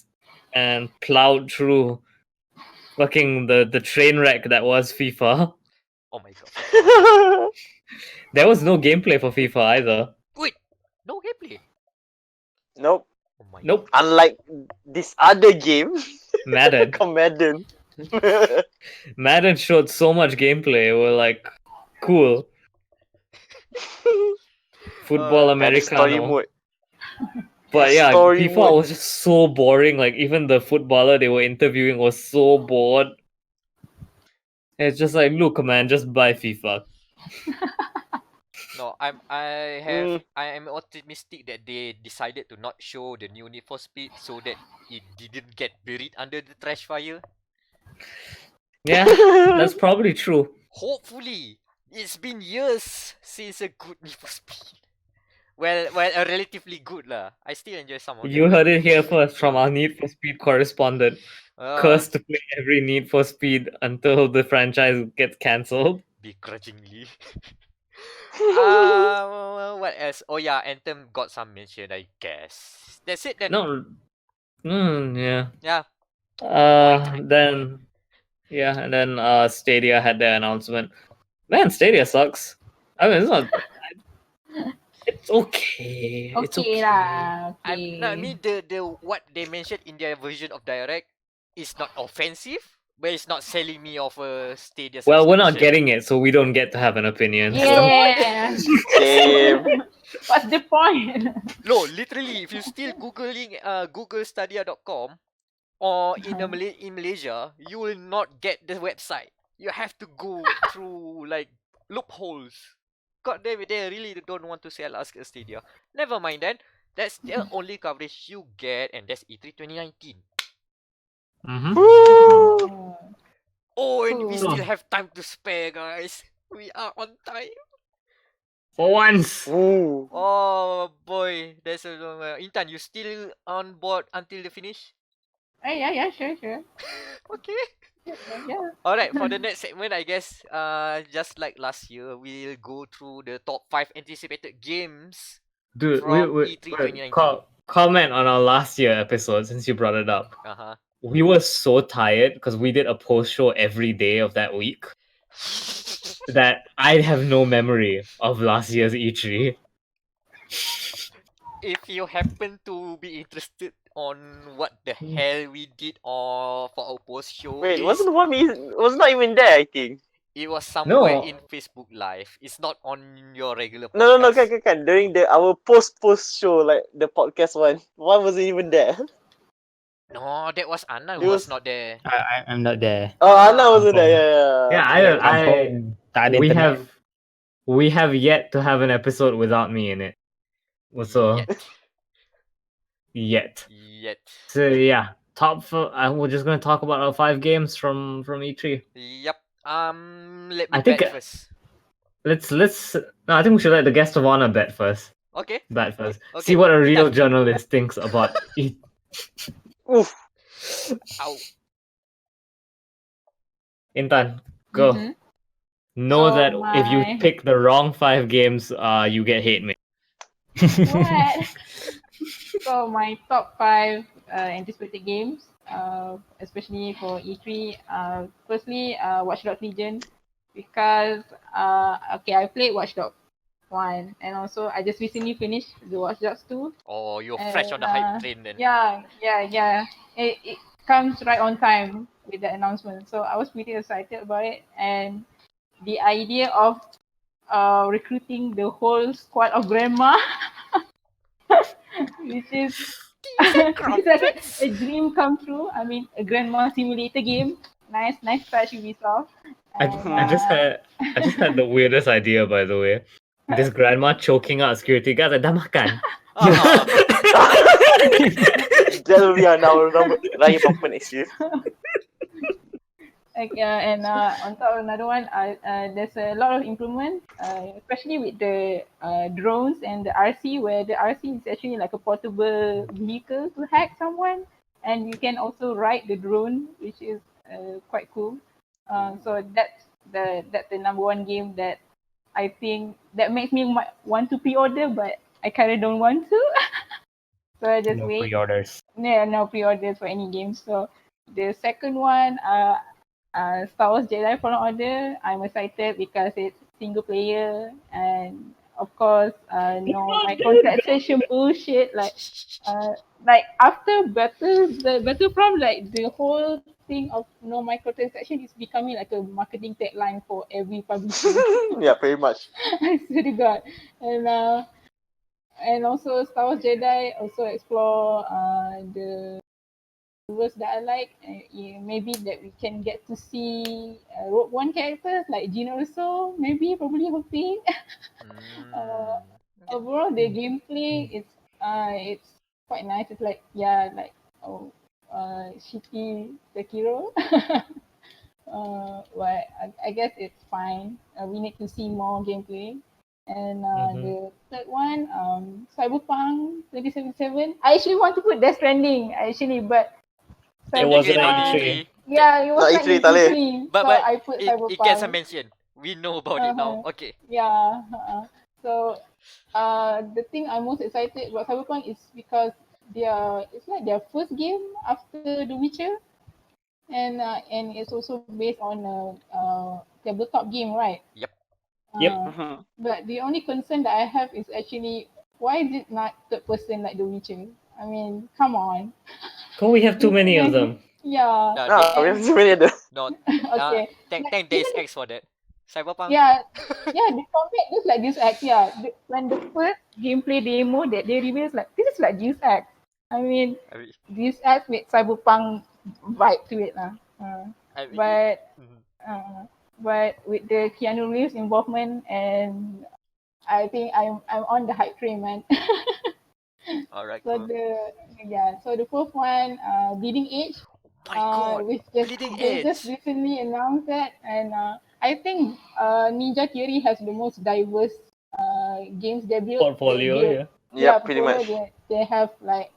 plowed through fucking the train wreck that was FIFA. Oh my god. There was no gameplay for FIFA either. Wait, no gameplay. Nope. Oh my Nope. Unlike this other game, Madden. called Madden. Madden showed so much gameplay. We're like, cool. Football And and story Americano. mode. But yeah, Story FIFA mode. was just so boring. Like even the footballer they were interviewing was so bored. It's just like, look, man, just buy FIFA. No, I am optimistic that they decided to not show the new Need for Speed so that it didn't get buried under the trash fire. Yeah, that's probably true. Hopefully, it's been years since a good Need for Speed. Well, a relatively good lah. I still enjoy some of You them. heard it here first from our Need for Speed correspondent. Cursed to play every Need for Speed until the franchise gets cancelled. Begrudgingly. What else? Oh yeah, Anthem got some mention, I guess. That's it then. No. Yeah. Yeah. Then yeah, and then Stadia had their announcement. Man, Stadia sucks. I mean, it's not. It's okay. It's okay. lah. I Okay. mean the what they mentioned in their version of Direct is not offensive, but it's not selling me off a Stadia. Well, we're not subscription. getting it, so we don't get to have an opinion. So. Yeah. Same. What's the point? No, literally, if you still googling Google Stadia.com or in in Malaysia, you will not get the website. You have to go through like loopholes. God damn it, they really don't want to sell us a Stadia. Never mind then. That's the only coverage you get, and that's E3 2019. Mm-hmm. Oh, and we Cool. still have time to spare, guys. We are on time. For once. Ooh. Oh boy, that's a long. Intan, you still on board until the finish? Yeah, sure. Okay. Yeah. Alright, for the next segment, I guess, just like last year, we'll go through the top 5 anticipated games Dude, from wait, E3 2019. comment on our last year episode since you brought it up. Uh-huh. We were so tired because we did a post show every day of that week that I have no memory of last year's E3. If you happen to be interested on what the hell we did for our post show, Wait, wasn't not even there, I think. It was somewhere No. in Facebook Live. It's not on your regular podcast. No, can. During our post show, like the podcast one wasn't even there. No, that was Anna It who was was- not there. I'm not there. Oh, Anna wasn't Confirm. there. Yeah. Yeah, Confirm. Tak ada internet. we have yet to have an episode without me in it. So yet. So yeah, we're just gonna talk about our 5 games from E3. Yep. Let me I think- bet first. Let's no, I think we should let the guest of honor bet first. Okay. Bet first. Okay, See what a real done. journalist thinks about it. Oof. Ow. Intan, go. Mhm. Know So that if you my- pick the wrong 5 games, you get hate mail. What? So my top 5 anticipated games, especially for E3. Firstly, Watch Dogs Legion, because I played Watch Dogs 1, and also I just recently finished the Watch Dogs 2. Oh, you're fresh on the hype train then. Yeah. It comes right on time with the announcement, so I was pretty excited about it, and the idea of recruiting the whole squad of grandma, which is it's like a dream come true. I mean, a grandma simulator game. Nice touch, Ubisoft. I just had the weirdest idea, by the way. This grandma choking out security guards. Dah makan. That will be our number Raya Bumper next year. And on top of another one, there's a lot of improvement, especially with the drones and the RC, where the RC is actually like a portable vehicle to hack someone, and you can also ride the drone, which is quite cool. So that's the number one game that I think that makes me want to pre-order, but I kind of don't want to. So I just No wait. pre-orders. Yeah, no pre-orders for any games. So the second one, Star Wars Jedi Fallen Order, I'm excited because it's single player, and of course, no microtransaction bullshit. Like after the Battlefront, like the whole thing of no microtransaction is becoming like a marketing tagline for every publisher. Yeah, pretty much. I swear to God. And also Star Wars Jedi also explore the universe that I like. Maybe that we can get to see Rogue One characters like Gino Russo, probably hoping. Overall, the gameplay it's quite nice. It's like shitty Sekiro. But I guess it's fine. We need to see more gameplay. And the third one, Cyberpunk 2077. I actually want to put Death Stranding, but It wasn't Again, an on E3. E3. Yeah, it was Not like E3, in tak boleh. E3. But So I put Cyberpunk. it gets a mention. We know about it now. Okay. Yeah. So the thing I'm most excited about Cyberpunk is because it's like their first game after The Witcher, and it's also based on a tabletop game, right? Yep. But the only concern that I have is actually, why is it not third person like The Witcher? I mean, come on. Oh, we have too many of them. Yeah. We have too many of them. No. Okay. Thank Days X for that. Cyberpunk. Yeah, the combat looks like Deus Ex. Yeah, when the first gameplay demo that they revealed, like this is like Deus Ex. I mean, Deus Ex with Cyberpunk vibe to it, lah. But with the Keanu Reeves involvement, and I think I'm on the hype train, man. Alright. So Cool. so the fourth one, Bleeding Edge. My God. Which Bleeding they just Edge. recently announced that, and I think Ninja Theory has the most diverse games debut Portfolio, Yeah, pretty much. They have like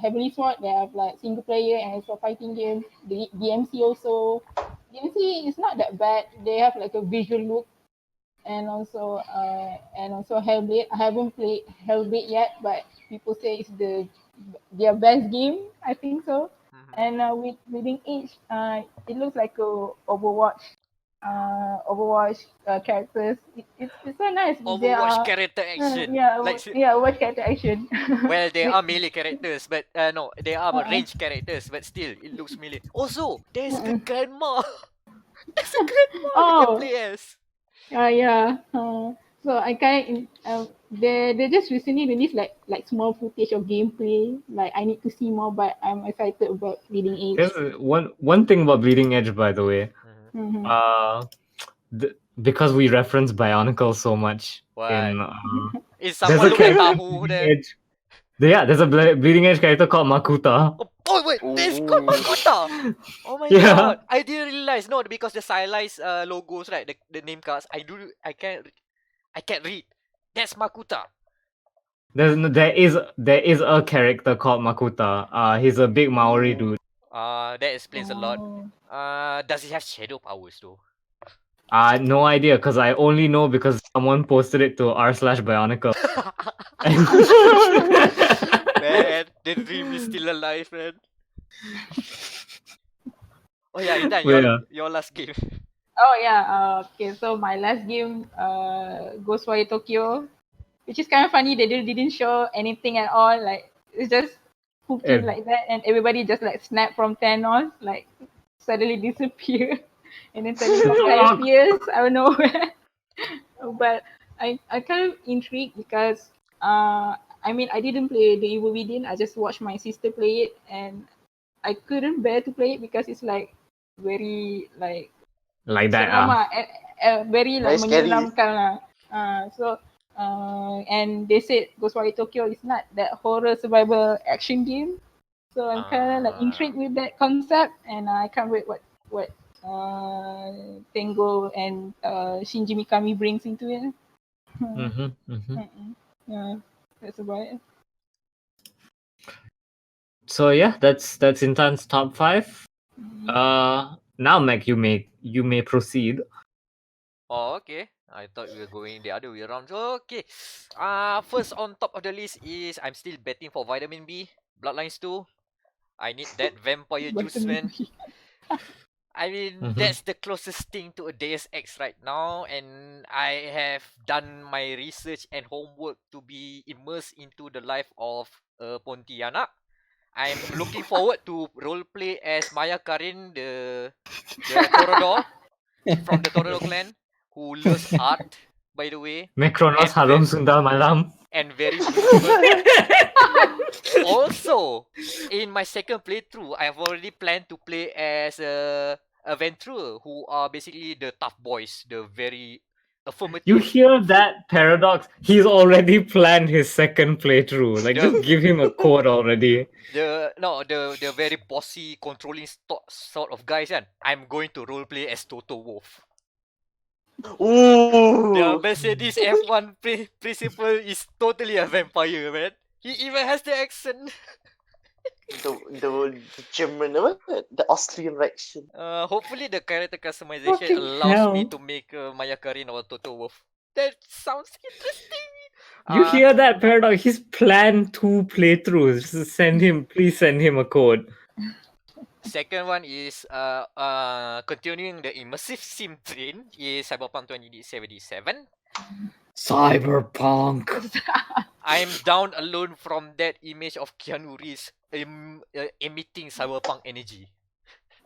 Heavenly Sword, they have like single player and also fighting games. The DMC also. DMC is not that bad. They have like a visual look, and also Hellblade. I haven't played Hellblade yet, but people say it's their best game. I think so. And with Bleeding Edge, it looks like a Overwatch characters. It's so nice. Overwatch character action. Overwatch character action. Well, they are melee characters, but no, they are range characters, but still, it looks melee. Also, there's the grandma. That's a grandma you can play as. Yeah. So I they just recently released like small footage of gameplay. Like I need to see more, but I'm excited about Leading Edge. There's one thing about Bleeding Edge, by the way. Mhm. Uh, because we reference Bionicle so much in Is there's someone a look at character in Tahu Bleeding there? Edge. There's a Bleeding Edge character called Makuta. Oh wait, this called Ooh. Makuta. Oh my Yeah. god, I didn't realize. No, because the stylized logos, right? The name cards. I can't read. That's Makuta. There is a character called Makuta. He's a big Maori dude. That explains a lot. Oh. Does he have shadow powers though? No idea, because I only know because someone posted it to r/Bionicle. Man, the dream is still alive, man. Oh yeah, Intan, Yeah. your last game. Oh yeah. Okay. So my last game, Ghostwire Tokyo, which is kind of funny. They didn't show anything at all. Like it's just spooky Eh. like that, and everybody just like snap from Thanos, like suddenly disappear, and then suddenly appears out of nowhere. But I kind of intrigued because I mean I didn't play the Evil Within. I just watched my sister play it, and I couldn't bear to play it because it's like very like that. seram lah, very like Very scary. menyeramkan lah. So and they said Ghostwire Tokyo is not that horror survival action game. So I'm kind of like intrigued with that concept, and I can't wait what Tengo and Shinji Mikami brings into it. Yeah, that's about it. So yeah, that's Intan's top 5. Now Meck, you may proceed. Oh, okay. I thought we were going the other way around. Okay. First on top of the list is I'm still betting for Vitamin B, Bloodlines 2. I need that vampire juice, man. I mean, that's the closest thing to a Deus Ex right now, and I have done my research and homework to be immersed into the life of Pontianak. I'm looking forward to roleplay as Maya Karin, the Torador from the Torador clan, who loves art, by the way, Mekronos And Harum ve- Sundar Malam. and very beautiful. Also, in my second playthrough, I've already planned to play as a Ventrue, who are basically the tough boys, the very affirmative. You hear that, Paradox? He's already planned his second playthrough. Like, The- just give him a code already. the very bossy, controlling sort of guys, and I'm going to roleplay as Toto Wolf. The Ooh. Mercedes F1 principal is totally a vampire, man. He even has the accent. The German, the Austrian reaction. Hopefully the character customization Fucking allows me hell. to make Maya Karin or Toto Wolf. That sounds interesting. You hear that, Paradox? He's planned 2 playthroughs. Just please send him a code. Second one is continuing the immersive sim train is Cyberpunk 2077. Cyberpunk. I'm down alone from that image of Keanu Reeves emitting cyberpunk energy.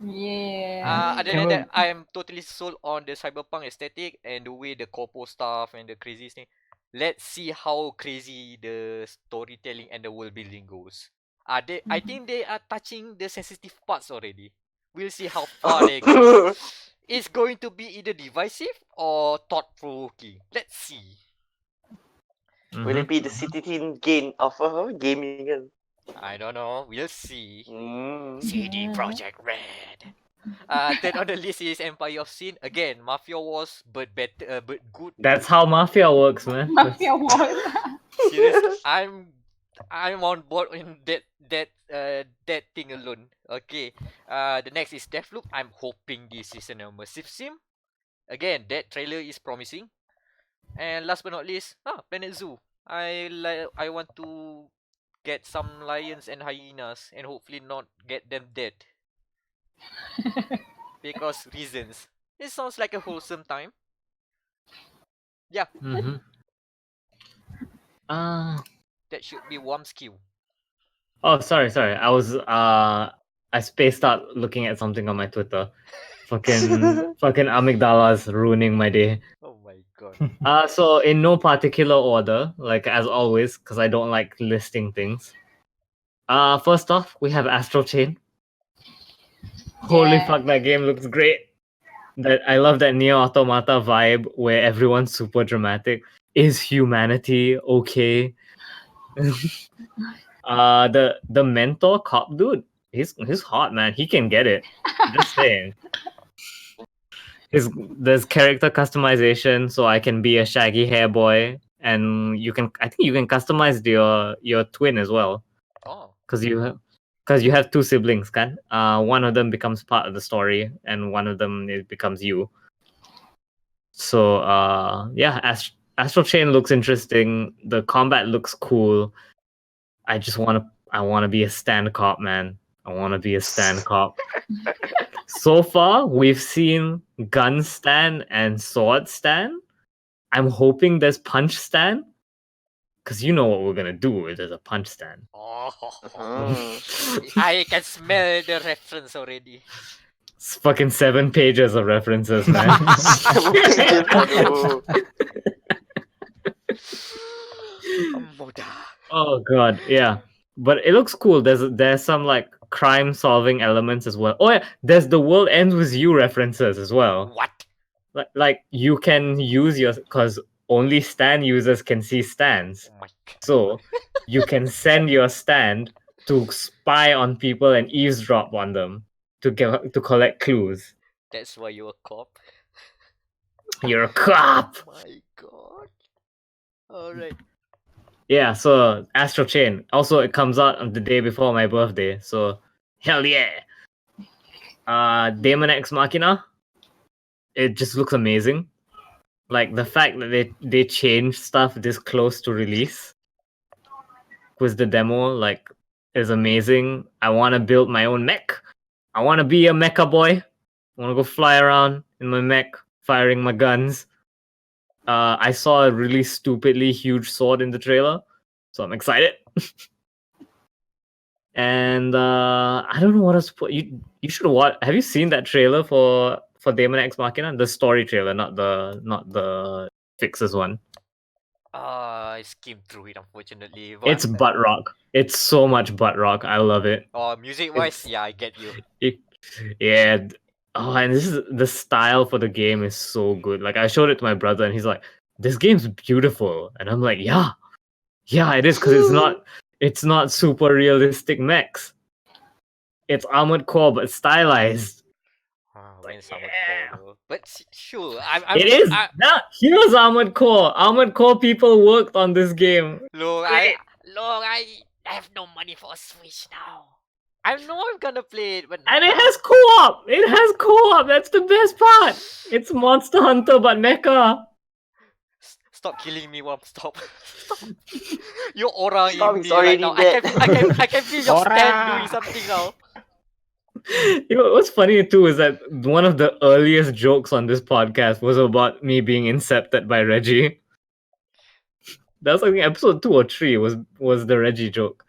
Yeah. Other than that, I am totally sold on the cyberpunk aesthetic and the way the corpo stuff and the crazy thing. Let's see how crazy the storytelling and the world building goes. I think they are touching the sensitive parts already. We'll see how far they go. It's going to be either divisive or thought-provoking. Let's see. Will it be the citizen gain of gaming? I don't know. We'll see. Mm. CD Project Red. Third on the list is Empire of Sin. Again, Mafia Wars, but better, but good. That's how Mafia works, man. Mafia Wars. Serious, I'm on board in that thing alone. Okay. The next is Deathloop. I'm hoping this is an immersive sim. Again, that trailer is promising. And last but not least, Planet Zoo. I want to get some lions and hyenas and hopefully not get them dead. Because reasons. It sounds like a wholesome time. Yeah. That should be Wamskew. Oh, sorry. I was I spaced out looking at something on my Twitter. Fucking amygdala's ruining my day. Oh my god. So in no particular order, like as always, because I don't like listing things. First off, we have Astral Chain. Holy Yeah. fuck, that game looks great. That I love that Neo Automata vibe where everyone's super dramatic. Is humanity okay? The mentor cop dude, he's hot, man. He can get it. Just saying. There's character customization, so I can be a shaggy hair boy, and I think you can customize your twin as well, Oh. because you have two siblings, can? One of them becomes part of the story, and one of them it becomes you. So yeah, Astral Chain looks interesting. The combat looks cool. I want to be a stand cop, man. I want to be a stand cop. So far, we've seen gun stand and sword stand. I'm hoping there's punch stand, because you know what we're gonna do if there's a punch stand. Oh. Mhm. I can smell the reference already. It's fucking 7 pages of references, man. Aduh. Muda. Oh god, yeah. But it looks cool. There's some like crime solving elements as well. Oh yeah, there's the world ends with you references as well. What? Like you can use your, because only stand users can see stands. Oh my god. So you can send your stand to spy on people and eavesdrop on them to collect clues. That's why you're a cop. You're a cop. My god. Alright. Yeah, so Astral Chain. Also, it comes out on the day before my birthday, so hell yeah. Daemon X Machina. It just looks amazing. Like the fact that they changed stuff this close to release with the demo, like, is amazing. I want to build my own mech. I want to be a mecha boy. I want to go fly around in my mech, firing my guns. I saw a really stupidly huge sword in the trailer, so I'm excited. And I don't know what else. You should watch. Have you seen that trailer for Daemon X Machina? The story trailer, not the fixes one. I skimmed through it, unfortunately. But It's butt rock. It's so much butt rock. I love it. music wise, It's- yeah, I get you. Yeah. Oh, and this is the style for the game is so good. Like I showed it to my brother, and he's like, "This game's beautiful," and I'm like, "Yeah, it is," because it's not super realistic mechs. It's Armored Core but stylized. When yeah. though. But sure, I'm It is. Here's Armored Core. Armored Core people worked on this game. Look, Great. I have no money for a Switch now. I know I'm gonna play it, but And it has co-op. It has co-op. That's the best part. It's Monster Hunter but mecha. Stop killing me, Wom. Stop. Stop. Your aura Stop, in it's me right already now. dead. I can feel your stand Aura. doing something now. You know what's funny too is that one of the earliest jokes on this podcast was about me being incepted by Reggie. That was, I think, episode 2 or 3 was the Reggie joke.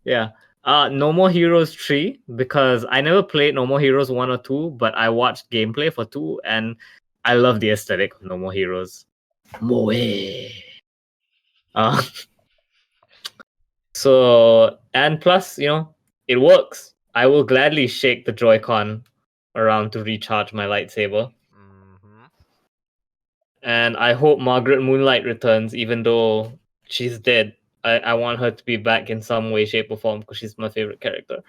Yeah. No More Heroes 3, because I never played No More Heroes 1 or 2, but I watched gameplay for 2, and I love the aesthetic of No More Heroes. Moe. So, and plus, it works. I will gladly shake the Joy-Con around to recharge my lightsaber. Mm-hmm. And I hope Margaret Moonlight returns, even though she's dead. I want her to be back in some way, shape, or form, because she's my favorite character.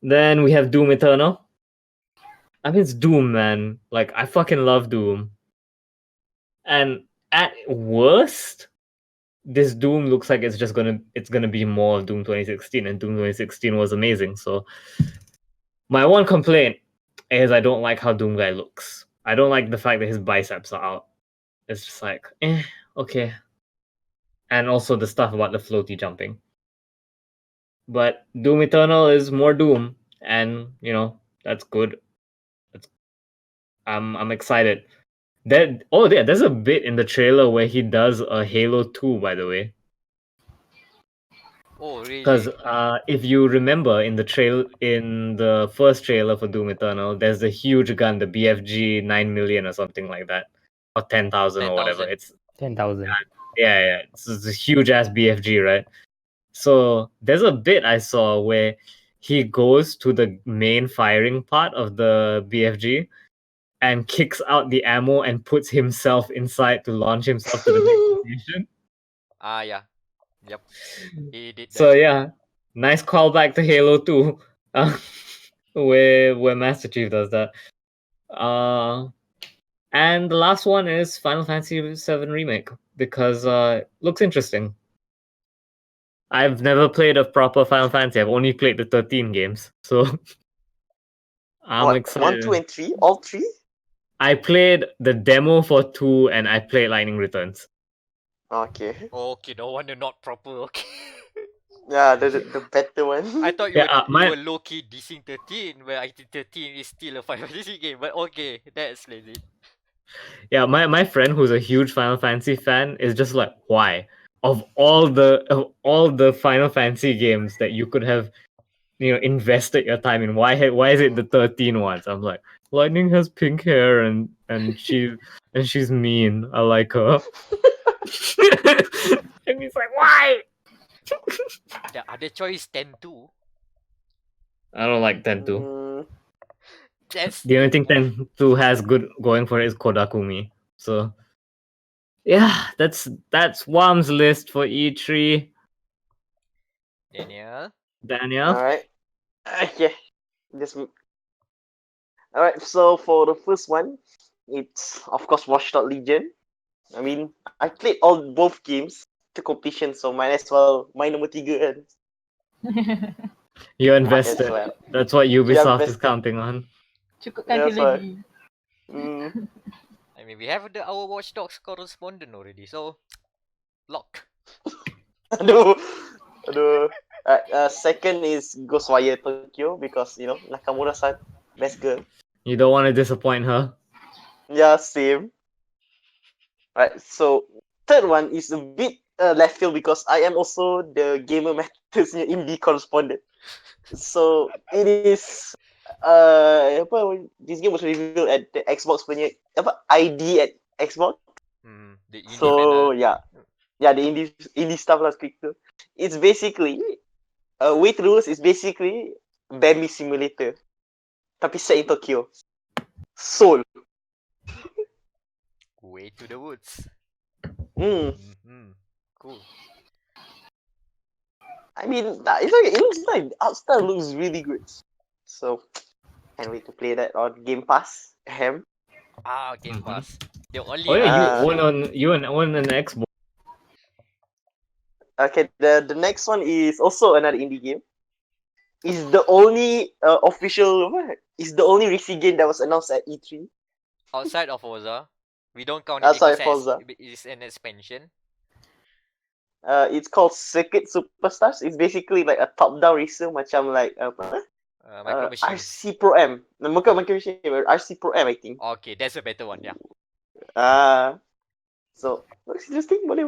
Then we have Doom Eternal. I mean, it's Doom, man. Like, I fucking love Doom. And at worst, this Doom looks like it's gonna be more of Doom 2016, and Doom 2016 was amazing. So, my one complaint is I don't like how Doom Guy looks. I don't like the fact that his biceps are out. It's just like, okay. And also the stuff about the floaty jumping. But Doom Eternal is more Doom, and that's good. I'm excited. There's a bit in the trailer where he does a Halo 2, by the way. Oh, Because really? if you remember in the first trailer for Doom Eternal, there's the huge gun, the BFG 9 million or something like that, or 10,000 or whatever. 10,000. It's 10,000. yeah. It's a huge ass BFG, right? So there's a bit I saw where he goes to the main firing part of the BFG and kicks out the ammo and puts himself inside to launch himself to the next station. Ah, yeah. Yep. He did So that. yeah, nice callback to Halo 2, where Master Chief does that. And the last one is Final Fantasy VII Remake because it looks interesting. I've never played a proper Final Fantasy. I've only played the 13 games, so I'm What? excited. 1, 2, and 3? All 3? I played the demo for 2 and I played Lightning Returns. Okay. Okay, no wonder not proper. Okay. Yeah, the better one. I thought you Yeah, were you were low key dissing 13, where I think 13 is still a Final Fantasy game. But okay, that's lazy. Yeah, my friend who's a huge Final Fantasy fan is just like, why? Of all the Final Fantasy games that you could have, invested your time in, why is it the 13 ones? I'm like, Lightning has pink hair and she's mean. I like her. And he's like, why? The other choice 10 too. I don't like 10-2. Mm, That's The only thing 10-2 has good going for it is Kodakumi. So yeah, that's Wam's list for E3. Daniel. Daniel. Alright. Okay. This. Alright, so for the first one, it's of course Watchdog Legion. I mean, I played both games to completion, so might as well main nombor 3 kan. You're Might as invested. well. That's what Ubisoft is invested. counting on. Cukupkan That's je why. lagi. I mean, we have our Watch Dogs correspondent already, so lock. Aduh. Second is Ghostwire Tokyo because Nakamura-san, best girl. You don't want to disappoint her. Yeah, same. Right, so third one is a bit left field because I am also the Gamer Matters indie correspondent. So it is this game was revealed at the Xbox punya ID at Xbox. The indie So panel. yeah, the indie stuff last quick too. It's basically Way to Rules is basically Bambi Simulator, tapi set in Tokyo. Seoul. Way to the woods. Cool. I mean, it's okay. It looks like the art style looks really good. So can't wait to play that on Game Pass. Ahem. Game Pass. The only Oh yeah, ID. you own an Xbox. Okay, the next one is also another indie game. It's the only It's the only racing game that was announced at E3. Outside of Forza, we don't count it Outside because Forza. it's an expansion. It's called Circuit Superstars. It's basically like a top-down racer, macam like Micro Machines. RC Pro M. Bukan Micro Machine, RC Pro M, I think. Okay, that's a better one, yeah. So looks interesting. Boleh.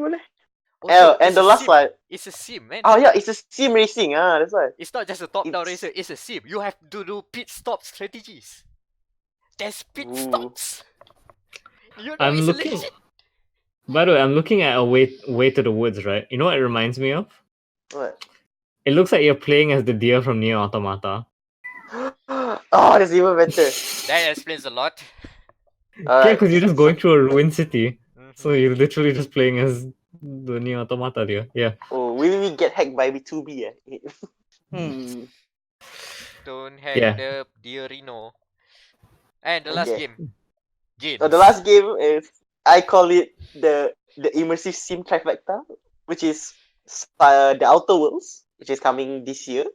Also, And the last one. It's a sim, man. Oh yeah, it's a sim racing. That's why. It's not just a top-down racer. It's a sim. You have to do pit stop strategies. There's pit stops. You know, it's legit. By the way, I'm looking at a way to the woods, right? You know what it reminds me of? What? It looks like you're playing as the deer from Nier Automata. Oh, that's even better. That explains a lot. Yeah, because you're just going through a ruined city. So you're literally just playing as the Nier Automata deer. Yeah. Oh, will we get hacked by B2B? Don't hack Yeah. the deer Reno. And the last Okay. game. Games. The last game is, I call it the immersive sim trifecta, which is the Outer Worlds, which is coming this year.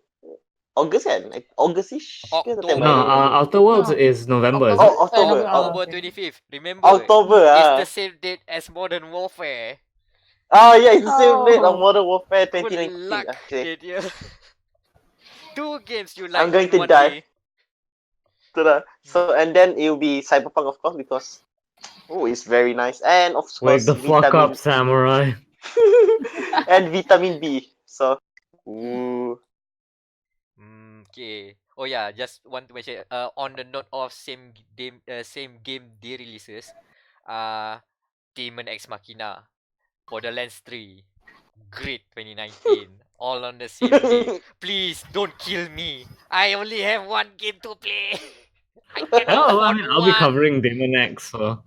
August kan? Like August-ish? ke October. September? No, Outer Worlds is November, is it? October. October 25th. Remember, October, it's the same date as Modern Warfare. Yeah, it's the same date on Modern Warfare Good 2019. luck, Okay. Daniel. 2 games you like I'm going in to one die. day. So, and then it will be Cyberpunk, of course, because it's very nice. And of Wake course, the fuck up, samurai. and Vitamin B. So Ooh. Okay. Oh yeah, just want to mention. On the note of same game day releases. Uh, Demon X Machina, Borderlands 3, Grid 2019, all on the same day. Please don't kill me. I only have one game to play. I cannot Oh, I afford mean, I'll be one. covering Demon X, so.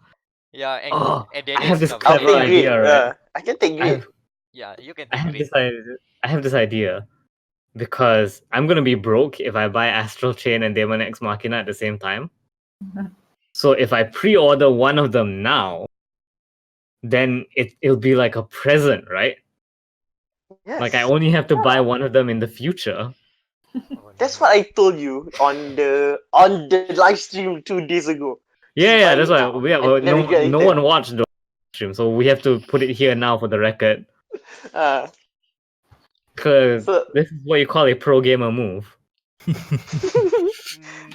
Yeah, Oh, and I have Daniel's this covering I'll clever take Grid. Grid. idea, right? I can take I Grid. have, Yeah, you can I take have Grid. this idea. I have this idea because I'm gonna be broke if I buy Astral Chain and Demon X Machina at the same time. So if I pre-order one of them now, then it'll be like a present, right? Yes. Like I only have to buy one of them in the future. Oh, That's no. what I told you on the live stream 2 days ago. Yeah, Buy that's it why. now Yeah, and well, then regret no later. one watched the stream, so we have to put it here now for the record. Uh, Because so this is what you call a pro gamer move.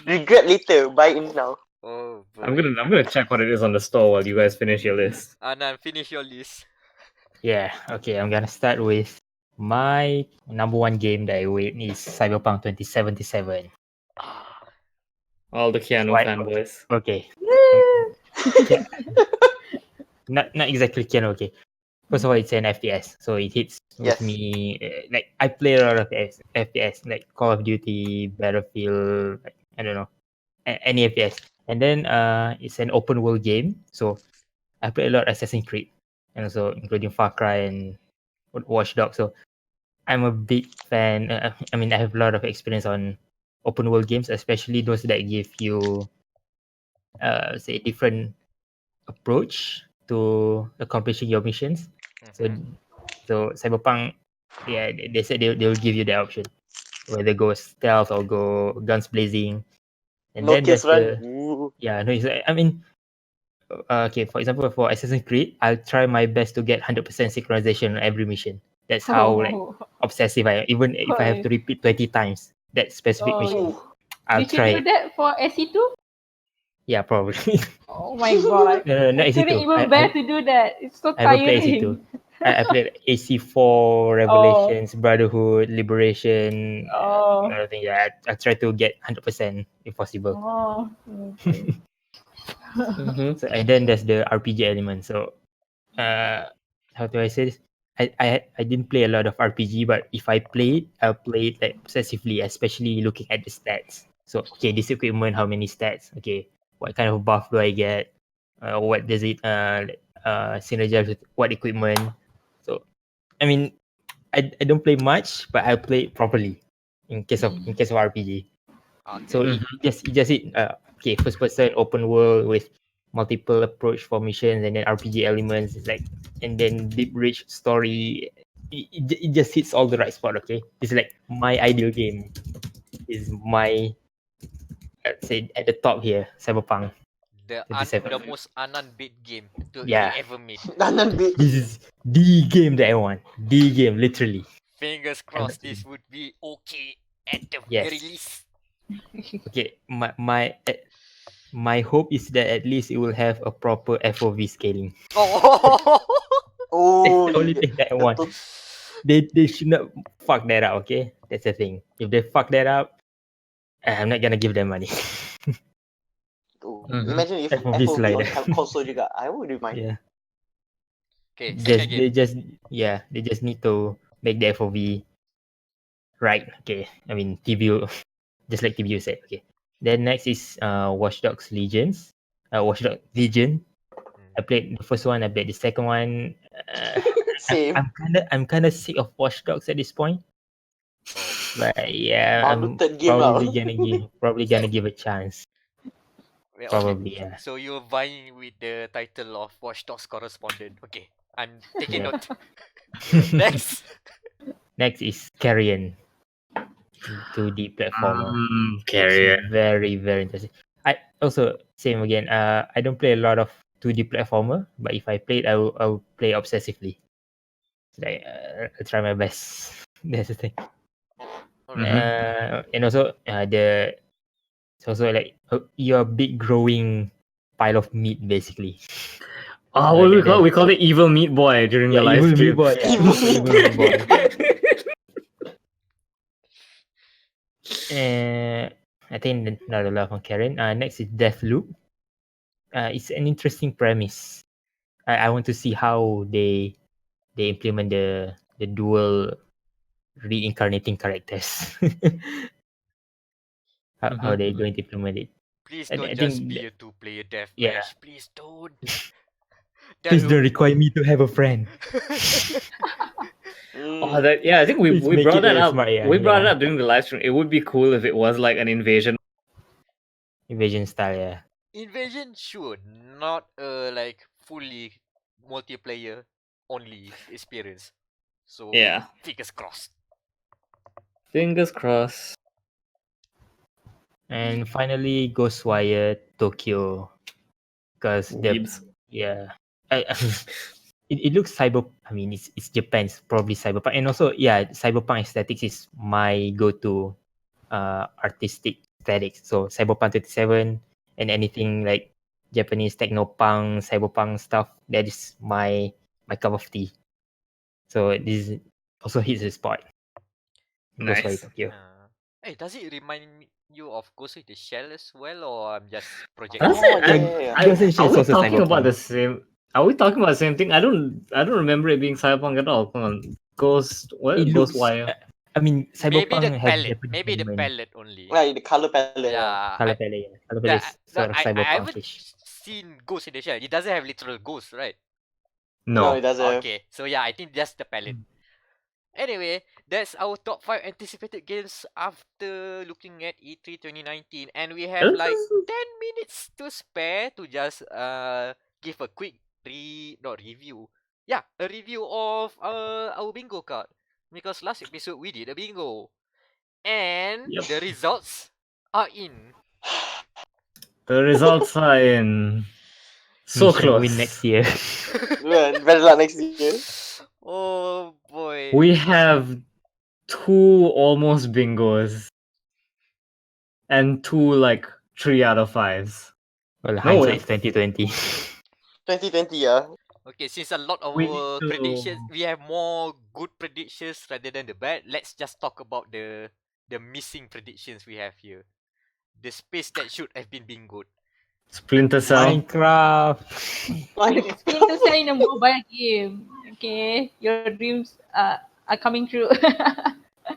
regret later. Buy it now. Oh I'm boy. gonna check what it is on the store while you guys finish your list. Anan, finish your list. Yeah, okay, I'm gonna start with my number one game that I wait is Cyberpunk 2077. All the Keanu Why? fanboys. Okay. Yeah, not exactly Keanu, okay. First of all, it's an FPS, so it hits with Yes. me. Like I play a lot of FPS, like Call of Duty, Battlefield, like, I don't know, any FPS. And then it's an open world game, so I play a lot of Assassin's Creed, and also including Far Cry and Watch Dogs. So I'm a big fan. I mean, I have a lot of experience on open world games, especially those that give you, say, different approach to accomplishing your missions. So, Mhm. so Cyberpunk, yeah, they said they will give you the option whether go stealth or go guns blazing. And No then kiss there's run. the Ooh. yeah, no, I mean, okay, for example, for Assassin's Creed, I'll try my best to get 100% synchronization on every mission. That's how like Oh, obsessive I am. Even if I have to repeat 20 times that specific oh, mission, Ooh. I'll did you try do it. that for SE2? Yeah, probably. Oh my god. No, not I couldn't AC2. even bear to do that. It's so I haven't played AC2. tiring. I played AC4, Oh, Revelations, Brotherhood, Liberation, oh, everything. Yeah, I try to get 100% if possible. oh. Okay. Mm-hmm. So and then there's the RPG element. So how do I say this? I didn't play a lot of RPG, but if I play it, I'll play it like obsessively, especially looking at the stats. So okay, this equipment, how many stats? Okay, what kind of buff do I get? What does it synergize with what equipment? So I mean, I don't play much, but I play it properly in case of RPG. So Okay. okay, first person open world with multiple approach for missions and then RPG elements. It's like and then deep rich story. It just hits all the right spot. Okay, it's like my ideal game. Is my let's say at the top here, Cyberpunk The 27. most Anan beat game they Yeah, ever made. Nanan bit. this is the game that I want. The game, literally. Fingers crossed this would be okay at the very Yes. least. Okay, my hope is that at least it will have a proper FOV scaling. Oh. Oh, That's the only yeah. thing that I The want. to- They should not fuck that up. Okay, that's the thing. If they fuck that up, I'm not gonna give them money. Oh, Mhm. imagine if FOV FOV on slider. console juga. I wouldn't mind. Yeah, Okay, second game. they just need to make the FOV right. Okay, I mean TBU, just like TBU said. Okay, then next is Watch Dogs Legions. Watch Dogs Legion. I played the first one. I played the second one. Same. I'm kind of sick of Watch Dogs at this point. But yeah, Baru I'm third game lah. probably gonna give a chance. Well, Probably, okay. yeah. So you're vying with the title of Watch Dogs correspondent. Okay, I'm taking Yeah. note. Next. Next is Carrion, 2D platformer. Carrier. It's very very interesting. I also same again. I don't play a lot of 2D platformer, but if I play it, I'll play obsessively. Like I'll try my best. That's the thing. Alright. And also it's also like you're a big growing pile of meat basically. Oh, what do we call it? We called it Evil Meat Boy during the live Evil stream. Meat Boy. Yeah, Evil Evil Meat Boy. I think not a lot from Karen. Next is Deathloop. It's an interesting premise. I want to see how they implement the dual reincarnating characters. How they going to implement it? Please I, don't I just think be a two-player yeah. deathmatch. Please don't. Please That don't require me to have a friend. Oh, I think we Please make brought it that up. smart, yeah, we brought it yeah. up during the live stream. It would be cool if it was like an invasion. Invasion style, yeah. Invasion should not like fully multiplayer only experience. So Yeah. fingers crossed. Fingers crossed. And finally, Ghostwire Tokyo, because Weebs. it looks cyber. I mean, it's Japan's probably cyberpunk, and also cyberpunk aesthetics is my go-to artistic aesthetics. So cyberpunk 27 and anything like Japanese techno-punk, cyberpunk stuff, that is my cup of tea. So this also hits the spot. Ghostwire Nice. Tokyo. Hey, does it remind you of Ghost in the Shell as well, or I'm just projecting? Honestly, yeah. Ghost in the Shell are is we also talking about cyberpunk. the same? Are we talking about the same thing? I don't remember it being cyberpunk at all. Come on, Ghost. What? It looks. Ghostwire. I mean, Maybe the cyberpunk has palette. Japanese Maybe the element. palette only. Right, the color palette. Yeah. Color palette, yeah. Color palette is sort of I haven't cyberpunkish. seen Ghost in the Shell. It doesn't have literal ghosts, right? No, No. it doesn't. Okay, so yeah, I think that's the palette. Anyway, that's our top 5 anticipated games after looking at E3 2019, and we have like 10 minutes to spare to just give a quick review. Yeah, a review of our bingo card, because last episode we did a bingo, and Yep. the results are in. The results are in. So Mission close. win next year. Better luck next year. Oh boy. We have 2 almost bingos and 2 like 3 out of 5s. Well, No, hindsight wait. is 2020. 2020, yeah. Okay, since a lot of We need our to- predictions, we have more good predictions rather than the bad. Let's just talk about the missing predictions we have here. The space that should have been bingoed. Splinter Cell. Minecraft. Splinter Cell in a mobile game. Okay, your dreams are coming true.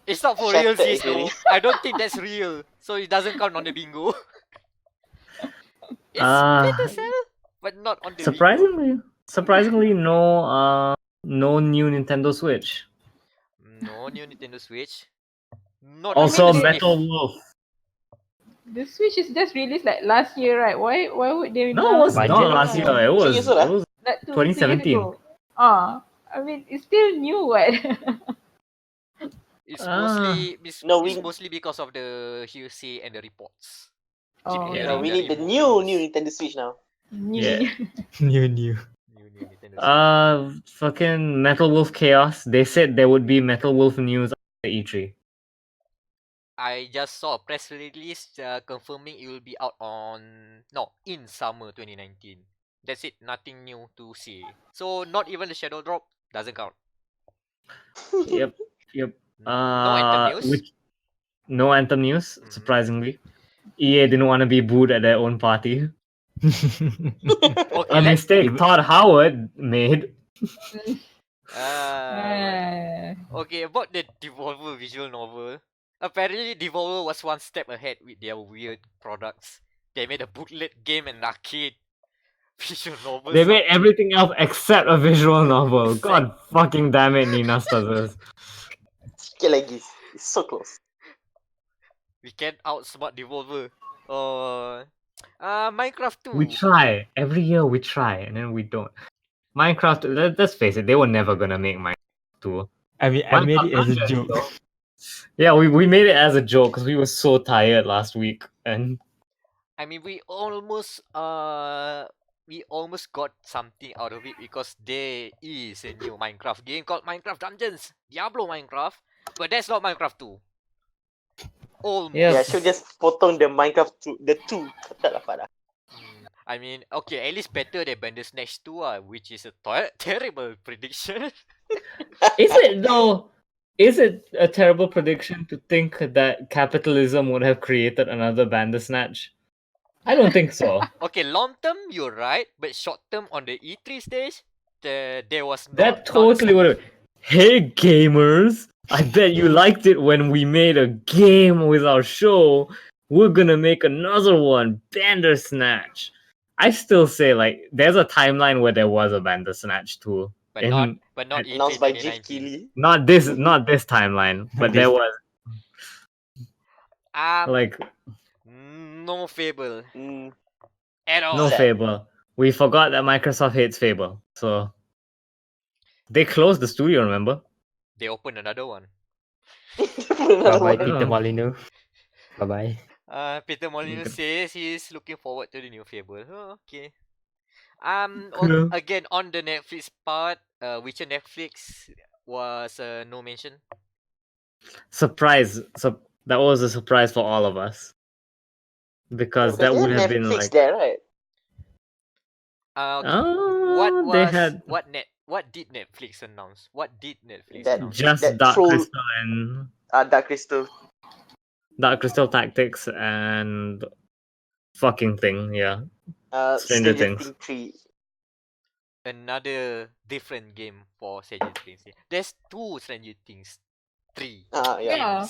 It's not for Shattered, real, sis, actually. though. I don't think that's real, so it doesn't count on the bingo. It's Splinter Cell, but not on the bingo. Surprisingly, no new Nintendo Switch. No new Nintendo Switch. Not Also, even a Metal sniff. Wolf. The Switch is just released like last year, right? Why would they No, it was Budget? not last year. It 3 years old, was like 2 years 2017. ago? I mean it's still new, what? It's No, mostly because of the hearsay and the reports. Oh, Keep yeah. no, hearing we the need the rumors. new Nintendo Switch now. New. Yeah. New. New Nintendo Switch. Fucking Metal Wolf Chaos. They said there would be Metal Wolf news at E3. I just saw a press release confirming it will be out in summer 2019. That's it. Nothing new to see. So not even the Shadow Drop doesn't count. Yep. No Anthem news. No Anthem news, surprisingly. EA didn't want to be booed at their own party. Okay, A mistake Todd Howard made. Okay, about the Devolver visual novel. Apparently, Devolver was one step ahead with their weird products. They made a bootleg game and arcade visual novel. They made everything else except a visual novel. Exact. God fucking damn it, Nina Stuzzers. Get like this. It's so close. We can't outsmart Devolver. Minecraft 2. We try. Every year we try, and then we don't. Minecraft, let's face it, they were never gonna make Minecraft 2. I mean, I made it as a Minecraft joke. though. Yeah, we made it as a joke because we were so tired last week, and I mean, we almost got something out of it because there is a new Minecraft game called Minecraft Dungeons, Diablo Minecraft, but that's not Minecraft 2. Almost. Yeah, should just potong the Minecraft 2, the 2. Tak dapat lah. I mean, okay, at least better than Bandersnatch 2, which is a terrible prediction. is it though? Is it a terrible prediction to think that capitalism would have created another Bandersnatch? I don't think so. Okay, long term you're right, but short term on the E3 stage, there was That not totally would have. Hey gamers, I bet you liked it when we made a game with our show. We're gonna make another one, Bandersnatch. I still say like there's a timeline where there was a Bandersnatch too. but in- not E3 Announced by Jeff 2019. Keighley. Not this timeline, but there was like No Fable Mm. at all. no Sad. Fable. We forgot that Microsoft hates Fable, so they closed the studio. Remember? They opened another one. Another Bye bye, one. Peter Molyneux. Bye bye. Peter Molyneux Okay. says he's looking forward to the new Fable. Oh, okay. Cool. Again on the Netflix part, Witcher Netflix was no mention. Surprise! So that was a surprise for all of us because that would have been Netflix like. there, right? Okay. What They had what did Netflix announce? What did Netflix That- announce? just that Dark troll- Crystal and Dark Crystal. Dark Crystal Tactics and fucking thing. Yeah, Stranger Things. Things 3. Another different game for Stranger Things. There's two Stranger Things 3 Yeah. Yeah.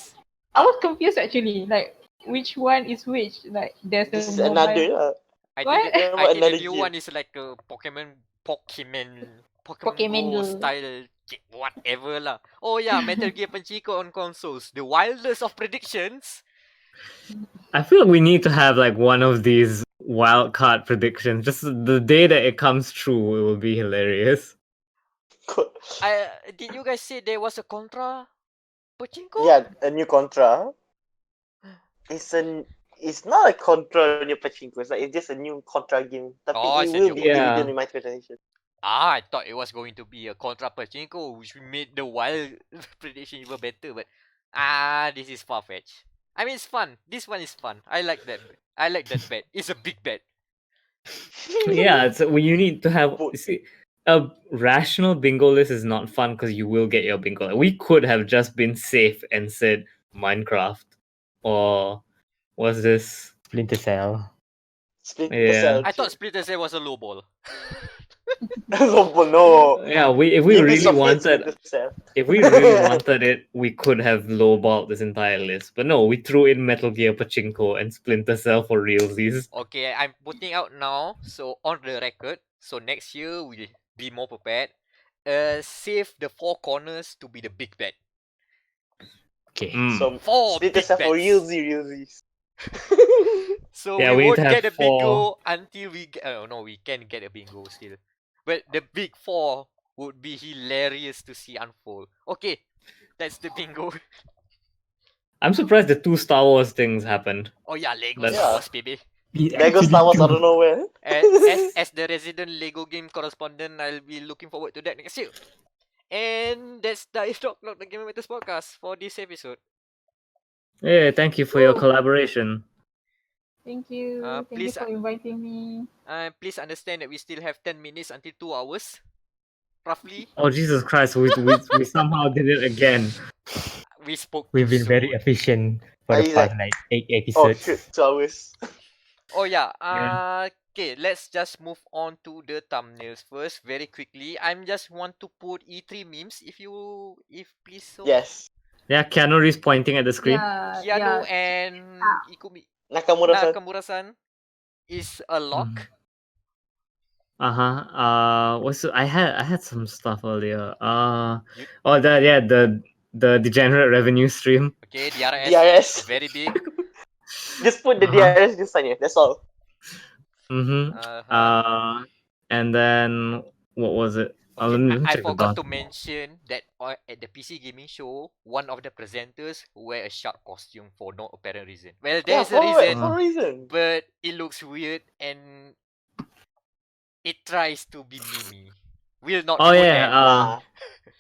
I was confused actually. Like, which one is which? Like, there's This a is mobile. another. I What? think, Yeah, I think the another new game. one is like a Pokemon Pokemon Go Go. style whatever lah. Oh yeah, Metal Gear Pachinko on consoles. The wildest of predictions. I feel like we need to have like one of these wild card predictions. Just the day that it comes true, it will be hilarious. Did you guys say there was a Contra Pachinko? Yeah, a new Contra. It's not a Contra new Pachinko. It's just a new Contra game. Tapi Oh, it it's a will new be Yeah. dividend in microtransaction. I thought it was going to be a Contra Pachinko, which made the wild prediction even better. But this is far fetched. I mean, it's fun. This one is fun. I like that. I like that bet. It's a big bet. Yeah, you need to have. But- You see, a rational bingo list is not fun because you will get your bingo. We could have just been safe and said Minecraft or what's this? Splinter Cell. Splinter Yeah. Cell. I thought Splinter Cell was a low ball. no. Yeah, if we really Ubisoft hates wanted, Splinter Cell. if we really wanted it, we could have lowballed this entire list. But no, we threw in Metal Gear Pachinko and Splinter Cell for realsies. Okay, I'm putting out now. So on the record. So next year we'll be more prepared. Save the four corners to be the big bet. Okay. So Four Splinter big Cell for bets. realsies. So Yeah, we we need won't to have get a bingo four. until we get. Oh no, we can get a bingo still. But the big four would be hilarious to see unfold. Okay, that's the bingo. I'm surprised the two Star Wars things happened. Oh yeah, Lego That's- Star Wars, baby. Lego Star Wars out of nowhere. As the resident Lego game correspondent, I'll be looking forward to that next year. And that's dia.log, the Game Matters podcast for this episode. Yeah, thank you for your collaboration. Thank you. Thank you please, for inviting me. Please understand that we still have 10 minutes until 2 hours, roughly. Oh Jesus Christ, we somehow did it again. We spoke. We've too been very soon. efficient for the Is past that- like 8 Oh episodes. shit, 2 hours. Oh yeah. Yeah. Okay, let's just move on to the thumbnails first, very quickly. I'm just want to put E3 memes if please so. Yes. Yeah, Keanu Reeves pointing at the screen. Yeah, Keanu yeah. and Ikumi Nakamura-san. Nakamura-san is a lock. I had some stuff earlier. You- The degenerate revenue stream. Okay, DRS. DRS. Very big. Just put the Uh-huh. DRS this time, that's all. And then what was it? Okay, let me I check the forgot to doc. mention that at the PC gaming show, one of the presenters wear a shark costume for no apparent reason. Well, there's a reason, For a reason. but it looks weird and it tries to be memey. Will not. Oh put yeah, that.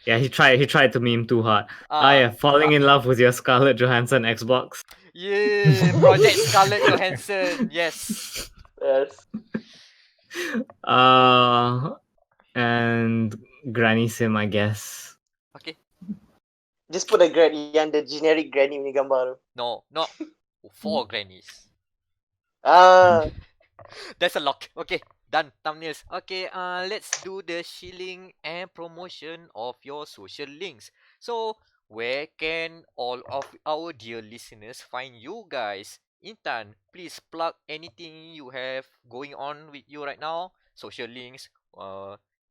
yeah. He tried to meme too hard. Ah, Falling in love with your Scarlett Johansson Xbox. Yeah, Project Scarlett Johansson. Yes. Yes. And Granny Sim, I guess. Okay. Just put a granny yang the generic granny punya gambar tu. No, not 4 grannies. Ah, That's a lock. Okay, done. Thumbnails. Okay, let's do the shilling and promotion of your social links. So, where can all of our dear listeners find you guys? Intan, please plug anything you have going on with you right now. Social links,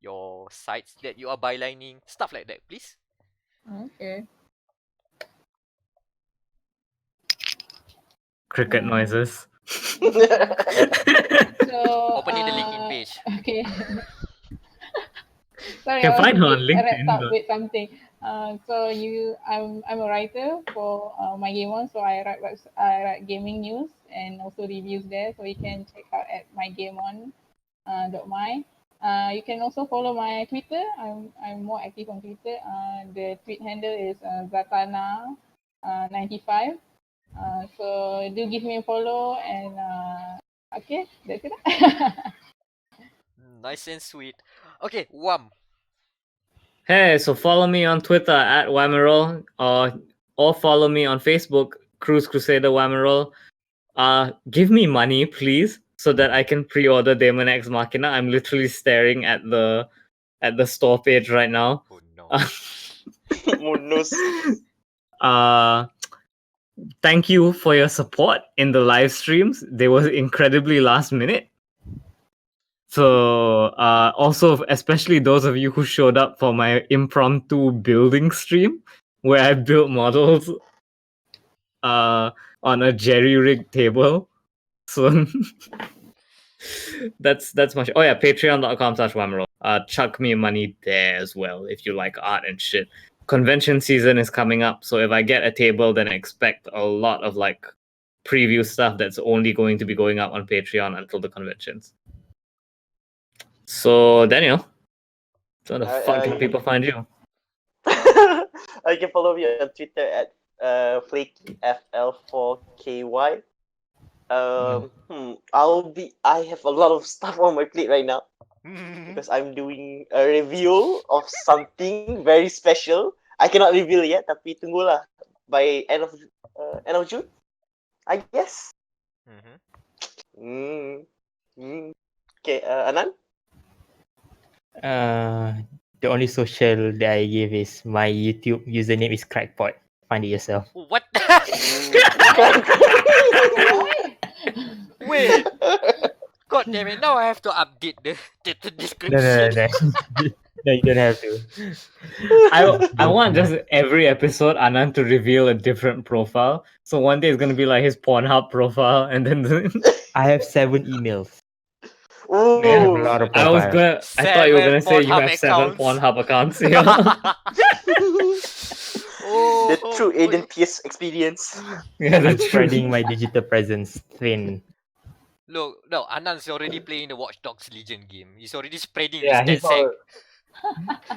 your sites that you are bylining, stuff like that, please. Okay. Cricket noises. So Opening the LinkedIn page. Okay. Sorry, Can I was find a her on bit wrapped LinkedIn, up but- with something. I'm a writer for Mygameon, so I write gaming news and also reviews there. So you can check out at mygameon.my. You can also follow my Twitter. I'm more active on Twitter. The tweet handle is Zatana95. So do give me a follow and okay, that's it. Nice and sweet. Okay, Wam. Hey, so follow me on Twitter at Wamerol, or follow me on Facebook, Cruise Crusader Wamerol. Give me money, please, so that I can pre-order Daemon X Machina. I'm literally staring at the store page right now. Oh no. Munus. Thank you for your support in the live streams. They were incredibly last minute. So also, especially those of you who showed up for my impromptu building stream, where I built models on a jerry-rigged table. So that's much. Oh yeah, patreon.com/Wamerol. Chuck me money there as well if you like art and shit. Convention season is coming up, so if I get a table, then expect a lot of like preview stuff that's only going to be going up on Patreon until the conventions. So Danial, where the fuck can people find you? You can follow me on Twitter at FlakyFL4KY. I have a lot of stuff on my plate right now because I'm doing a review of something very special. I cannot reveal yet, tapi tunggulah by end of June, I guess. Okay, Anan. The only social that I give is my YouTube username is Crackpot. Find it yourself. What? Wait. God damn it! Now I have to update the description. No, you don't have to. I want just every episode Anan to reveal a different profile. So one day it's gonna be like his Pornhub profile, and then I have 7 emails. Ooh. I have a lot of I profiles. thought you were gonna say you Pornhub have 7 accounts. Pornhub accounts. Yeah. The true Aiden Pierce experience. Yeah, I'm that's true. spreading my digital presence thin. Look, no, Anan's already playing the Watch Dogs Legion game. He's already spreading Yeah, his he's stat sack.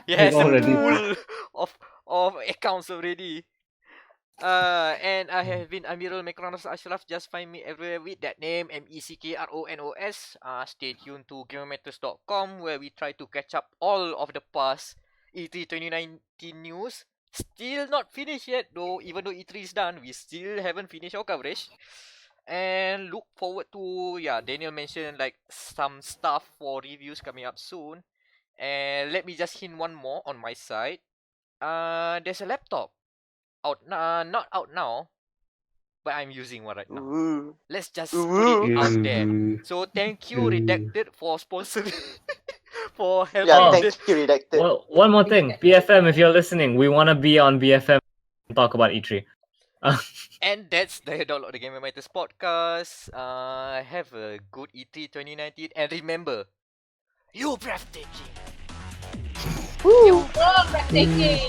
He has a already- pool of accounts already. And I have been Amirul Mekronos Ashraf. Just find me everywhere with that name, Meckronos. Stay tuned to GamerMatters.com where we try to catch up all of the past E3 2019 news. Still not finished yet though. Even though E3 is done, we still haven't finished our coverage. And look forward to, Danial mentioned like some stuff for reviews coming up soon. And let me just hint one more on my side. There's a laptop out, not out now, but I'm using one right now. Ooh. Let's just put it out there. Ooh. So thank you, Redacted, for sponsoring, for helping. Yeah, Oh. thank you, Redacted. Well, one more thing, BFM, if you're listening, we want to be on BFM and talk about E3. And that's the Download the Gamer Matters podcast. Have a good E3 2019, and remember, you breathtaking. You are breathtaking.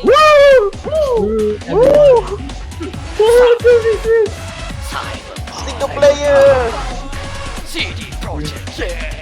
Cyberpunk. Single player. CD Projekt. Yeah.